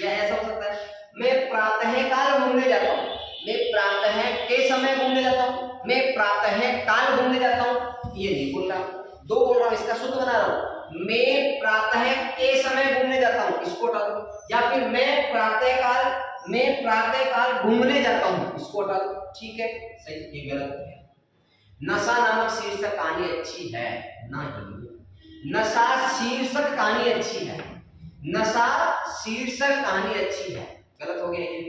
ऐसा हो सकता है, मैं प्रातः काल घूमने जाता हूँ, मैं प्रातः के समय घूमने जाता हूँ, मैं प्रातः काल घूमने जाता हूँ। ये नहीं बोल रहा, 2 बोल रहा हूँ, इसका शुद्ध बना रहा हूँ। मैं प्रातः के समय घूमने जाता हूँ, इसको हटा दो। या फिर मैं प्रातः काल घूमने जाता हूँ, इसको हटा दो। ठीक है, सही। ये गलत है। नशा नामक शीर्षक कहानी अच्छी है ना? नशा शीर्षक कहानी अच्छी है, नशा शीर्षक कहानी अच्छी है, गलत हो गया ये।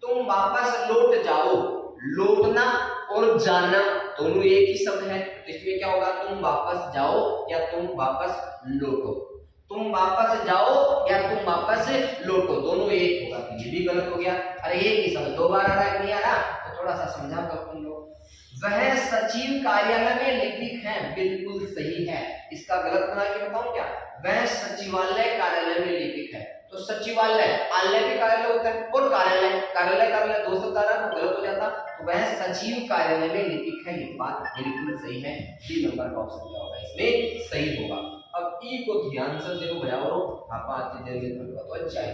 तुम वापस लौट जाओ, लौटना और जाना दोनों एक ही शब्द है, तो इसमें क्या होगा? तुम वापस जाओ या तुम वापस लौटो। तुम वापस जाओ या तुम वापस लौटो, दोनों एक होगा, तो ये भी गलत हो गया। अरे एक ही शब्द 2 बार आ रहा है कि नहीं आ रहा? तो थोड़ा सा समझा कर तुम लोग। वह सचिव कार्यालय में लिपिक है, बिल्कुल सही है। इसका गलत बना के बताऊं क्या? वह सचिवालय कार्यालय में लिपिक है। तो सचिवालय, आलय भी कार्यालय होता है, और कार्यालय 2 शब्द आ रहा है, तो गलत हो जाता। तो वह सचिव कार्यालय में लिपिक है, ये बात बिल्कुल सही है। डी नंबर का ऑप्शन क्या होगा इसमें? सही होगा। अब ई को ध्यान से देखो बजाओ, आप आते देंगे तो अच्छा है।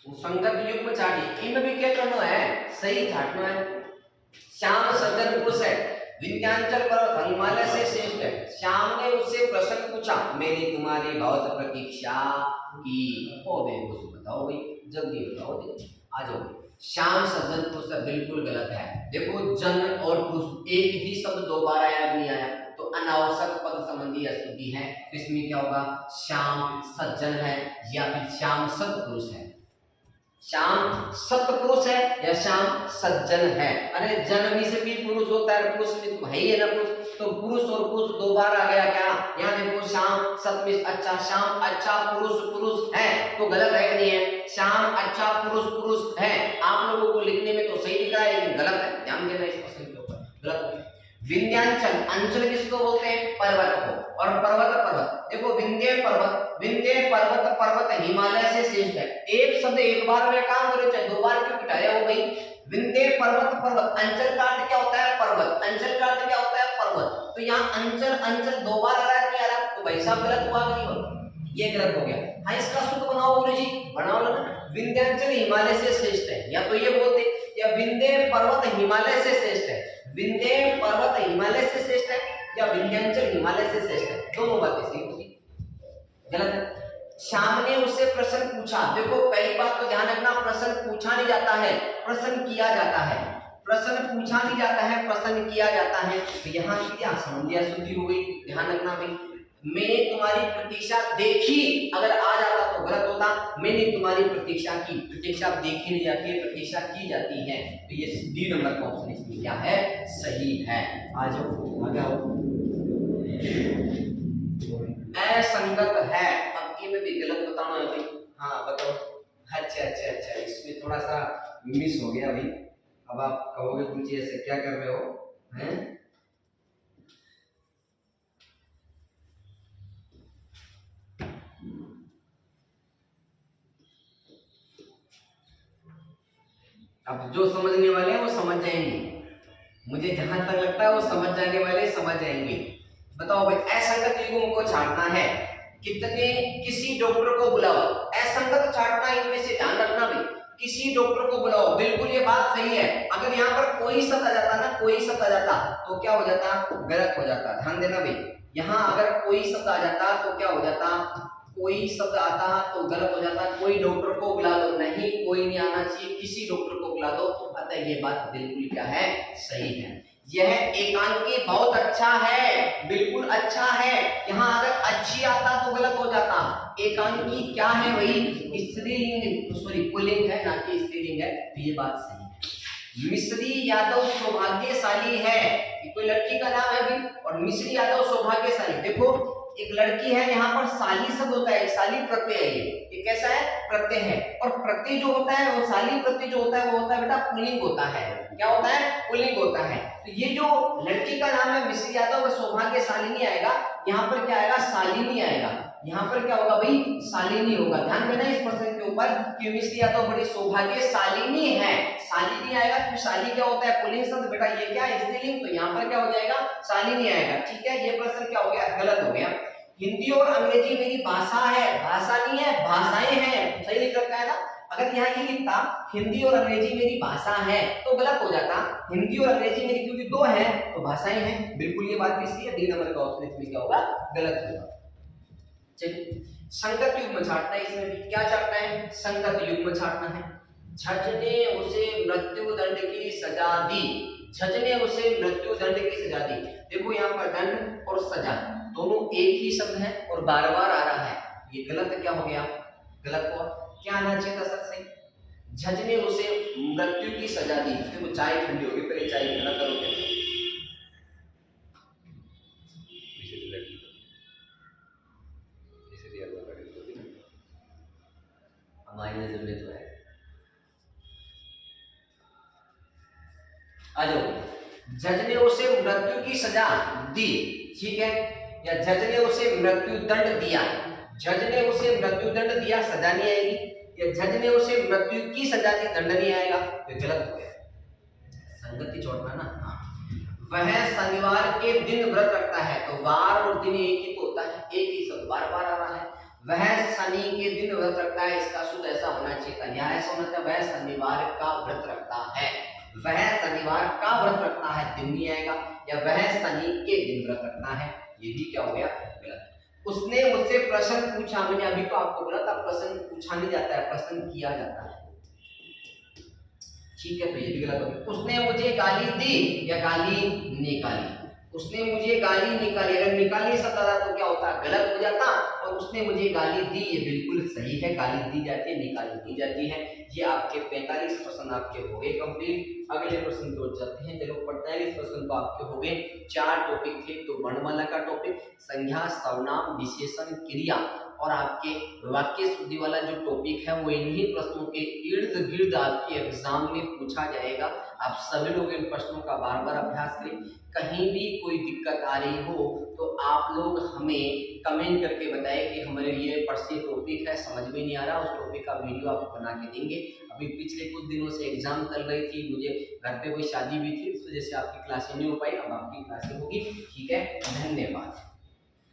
संगत युग्म छाटी इनमें भी क्या करना है, सही छाटना है। श्याम सज्जन पुरुष है, विंध्याचल पर्वत हिमालय से श्रेष्ठ है। श्याम ने उससे प्रश्न पूछा, मैंने तुम्हारी बहुत प्रतीक्षा की। ओ बेबूस बताओ भाई, जल्दी बताओ, आ जाओ। श्याम सज्जन पुरुष बिल्कुल गलत है। देखो जन और पुरुष एक ही शब्द दो बार आया नहीं आया, तो अनावश्यक पद संबंधी अशुद्धि है। इसमें क्या होगा, श्याम सज्जन है या फिर श्याम सत्पुरुष है। श्याम सत्पुरुष है या श्याम सज्जन है। अरे जन में से भी पुरुष होता है, पुरुष में तो है ही है ना पुरुष, तो पुरुष और पुरुष दो बार आ गया क्या। यहाँ देखो श्याम सत में अच्छा, श्याम अच्छा पुरुष पुरुष है, तो गलत है कि नहीं है। श्याम अच्छा पुरुष पुरुष है, आप लोगों को लिखने में तो सही दिख रहा है लेकिन गलत है, ध्यान देना इस प्रश्न के ऊपर, गलत है। विंध्याचल, अंचल किसको बोलते हैं, पर्वत को, और पर्वत पर्वत देखो विंध्य पर्वत पर्वत हिमालय से श्रेष्ठ है। एक शब्द एक बार में काम करे, चाहे दो बार क्यों बिठाया हो भाई। विंध्य पर्वत पर्वत, अंचल का अर्थ क्या होता है, पर्वत, अंचल का अर्थ क्या होता है, पर्वत। तो यहाँ अंचल अंचल दो बार आ रहा है, नहीं आ रहा, तो भाई साहब गलत हुआ कि नहीं हुआ, ये गलत हो गया। हाँ इसका सूत्र बनाओ गुरुजी, बनाओ ना। विंध्याचल हिमालय से श्रेष्ठ है, या तो ये बोलते, या विंध्य पर्वत हिमालय से श्रेष्ठ है। विंध्य पर्वत हिमालय से श्रेष्ठ है या विंध्याचल हिमालय से श्रेष्ठ है, दोनों बातें सही होगी, गलत है। श्याम ने उससे प्रश्न पूछा, देखो पहली बात तो ध्यान रखना, प्रश्न पूछा नहीं जाता है, प्रश्न किया जाता है। प्रश्न पूछा नहीं जाता है, प्रश्न किया जाता है। तो यहाँ की क्या संबंधी अशुद्धि हो गई, ध्यान रखना भाई। मैंने तुम्हारी प्रतीक्षा देखी, अगर आ जाता तो गलत होता। मैंने तुम्हारी प्रतीक्षा की, प्रतीक्षा देखी नहीं जाती है, प्रतीक्षा की जाती है। तो ये डी नंबर का ऑप्शन इसमें क्या है, सही है। आ जाओ, आ जाओ। असंगत है, अब ये में भी गलत बताना है भाई। हाँ बताओ। अच्छा अच्छा अच्छा, इसमें थोड़ा सा मिस हो गया भाई। अब आप कहोगे कुछ ऐसे क्या कर रहे हो, हैं? अब जो समझने वाले हैं वो समझ जाएंगे, मुझे जहां तक लगता है वो समझ जाने वाले समझ जाएंगे। बताओ भाई, असंगत युग्म को छांटना है, कितने, किसी डॉक्टर को बुलाओ। असंगत छांटना, इनमें से ध्यान रखना भाई, किसी डॉक्टर को बुलाओ, बिल्कुल ये बात सही है। अगर यहाँ पर कोई शब्द आ जाता ना, कोई शब्द आ जाता तो क्या हो जाता, गलत हो जाता, ध्यान देना भाई। यहाँ अगर कोई शब्द आ जाता तो क्या हो जाता, कोई शब्द आता तो गलत हो जाता। कोई डॉक्टर को बुला दो, नहीं कोई नहीं आना चाहिए, किसी डॉक्टर को बुला दो। अतः ये बात बिल्कुल क्या है, सही है। यह एकांकी बहुत अच्छा है, बिल्कुल अच्छा है। यहाँ अगर अच्छी आता तो गलत हो जाता। एकांकी क्या है भाई, स्त्रीलिंग, सॉरी पुल्लिंग है ना कि स्त्रीलिंग है, तो ये बात सही है। मिश्री यादव सौभाग्यशाली है, कोई लड़की का नाम है भाई, और मिश्री यादव सौभाग्यशाली। देखो एक लड़की है, यहाँ पर शाली शब्द होता है, शाली प्रत्यय है, ये कैसा है, प्रत्यय है। और प्रत्यय जो होता है वो शाली प्रत्यय जो होता है वो होता है बेटा पुल्लिंग होता है। क्या होता है, पुल्लिंग होता है। तो ये जो लड़की का नाम है मिश्री यादव, वो सौभाग्यशालिनी आएगा, यहाँ पर क्या आएगा, शालिनी आएगा। यहाँ पर क्या होगा भाई, शालिनी होगा। ध्यान देना इस प्रश्न के ऊपर कि मिश्री यादव बड़ी सौभाग्यशालिनी है, शालिनी आएगा। क्योंकि शाली क्या होता है, पुल्लिंग शब्द बेटा, ये क्या है, स्त्रीलिंग, तो यहाँ पर क्या हो जाएगा, शालिनी आएगा। ठीक है, ये प्रश्न क्या हो गया, गलत हो गया। हिंदी और अंग्रेजी मेरी भाषा है, भाषा नहीं है, भाषाएं हैं, सही लिख रखा है ना। अगर यहाँ ये लिखता हिंदी और अंग्रेजी मेरी भाषा है तो गलत हो जाता। हिंदी और अंग्रेजी मेरी क्योंकि दो है तो भाषाएं हैं, बिल्कुल ये बात भी सही है। डी नंबर का ऑप्शन इसमें क्या होगा, गलत होगा। चलिए, संगत युग्म छांटना है, इसमें भी क्या छांटना है, संगत युग्म छांटना है। जज ने उसे मृत्यु दंड की सजा दी, जज ने उसे मृत्यु दंड की सजा दी। देखो यहाँ पर दंड और सजा दोनों एक ही शब्द है और बार बार आ रहा है, ये गलत क्या हो गया, गलत हुआ। क्या आना चाहिए था सर, सही। जज ने उसे मृत्यु की सजा दी। देखो चाय ठंडी होगी, पहले चाय ठंडा करोगे। हमारी नजर में तो है। आ जाओ, जज ने उसे मृत्यु की सजा दी, ठीक है, या जज ने उसे मृत्यु दंड दिया। जज ने उसे मृत्यु दंड दिया, सजा नहीं आएगी, या जज ने उसे मृत्यु की सजा दी, दंड नहीं आएगा, तो गलत हो गया। संगति छोड़ना ना। हाँ, वह शनिवार के दिन व्रत रखता है, तो वार और दिन एक ही तो होता है, एक ही शब्द बार बार आ रहा है। वह शनि के दिन व्रत रखता है, इसका शुद्ध ऐसा होना चाहिए था, यहाँ ऐसा होना चाहिए वह शनिवार का व्रत रखता है, वह शनिवार का व्रत रखता है, दिन नहीं आएगा, या वह शनि के दिन व्रत रखता है, ये भी क्या हो गया गलत। उसने मुझसे प्रश्न पूछा, मैंने अभी तो आपको बोला था प्रश्न पूछा नहीं जाता है, प्रश्न किया जाता है, ठीक है, तो ये भी गलत हो गया। उसने मुझे गाली दी या गाली निकाली, उसने मुझे गाली निकाली, अगर निकाली शब्द आता तो क्या होता, गलत हो जाता, और उसने मुझे गाली दी ये बिल्कुल सही है, गाली दी जाती है, निकाली दी जाती है। ये आपके 45 प्रश्न आपके हो गए कंप्लीट। अगले प्रश्न की ओर चलते हैं। चलो 45 प्रश्न तो आपके हो गए। 4 टॉपिक थे, तो वर्णमाला का टॉपिक, संज्ञा, सर्वनाम, विशेषण, क्रिया और आपके वाक्य शुद्धि वाला जो टॉपिक है वो इन्हीं प्रश्नों के इर्द गिर्द आपके एग्जाम में पूछा जाएगा। आप सभी लोग इन प्रश्नों का बार बार अभ्यास करें। कहीं भी कोई दिक्कत आ रही हो तो आप लोग हमें कमेंट करके बताएं कि हमारे ये पर्सनल टॉपिक है, समझ में नहीं आ रहा, उस टॉपिक का वीडियो आपको बना के देंगे। अभी पिछले कुछ दिनों से एग्जाम चल रही थी, मुझे घर पे कोई शादी भी थी, इस वजह से आपकी क्लासें नहीं हो पाई, अब आपकी क्लासें होगी। ठीक है, धन्यवाद।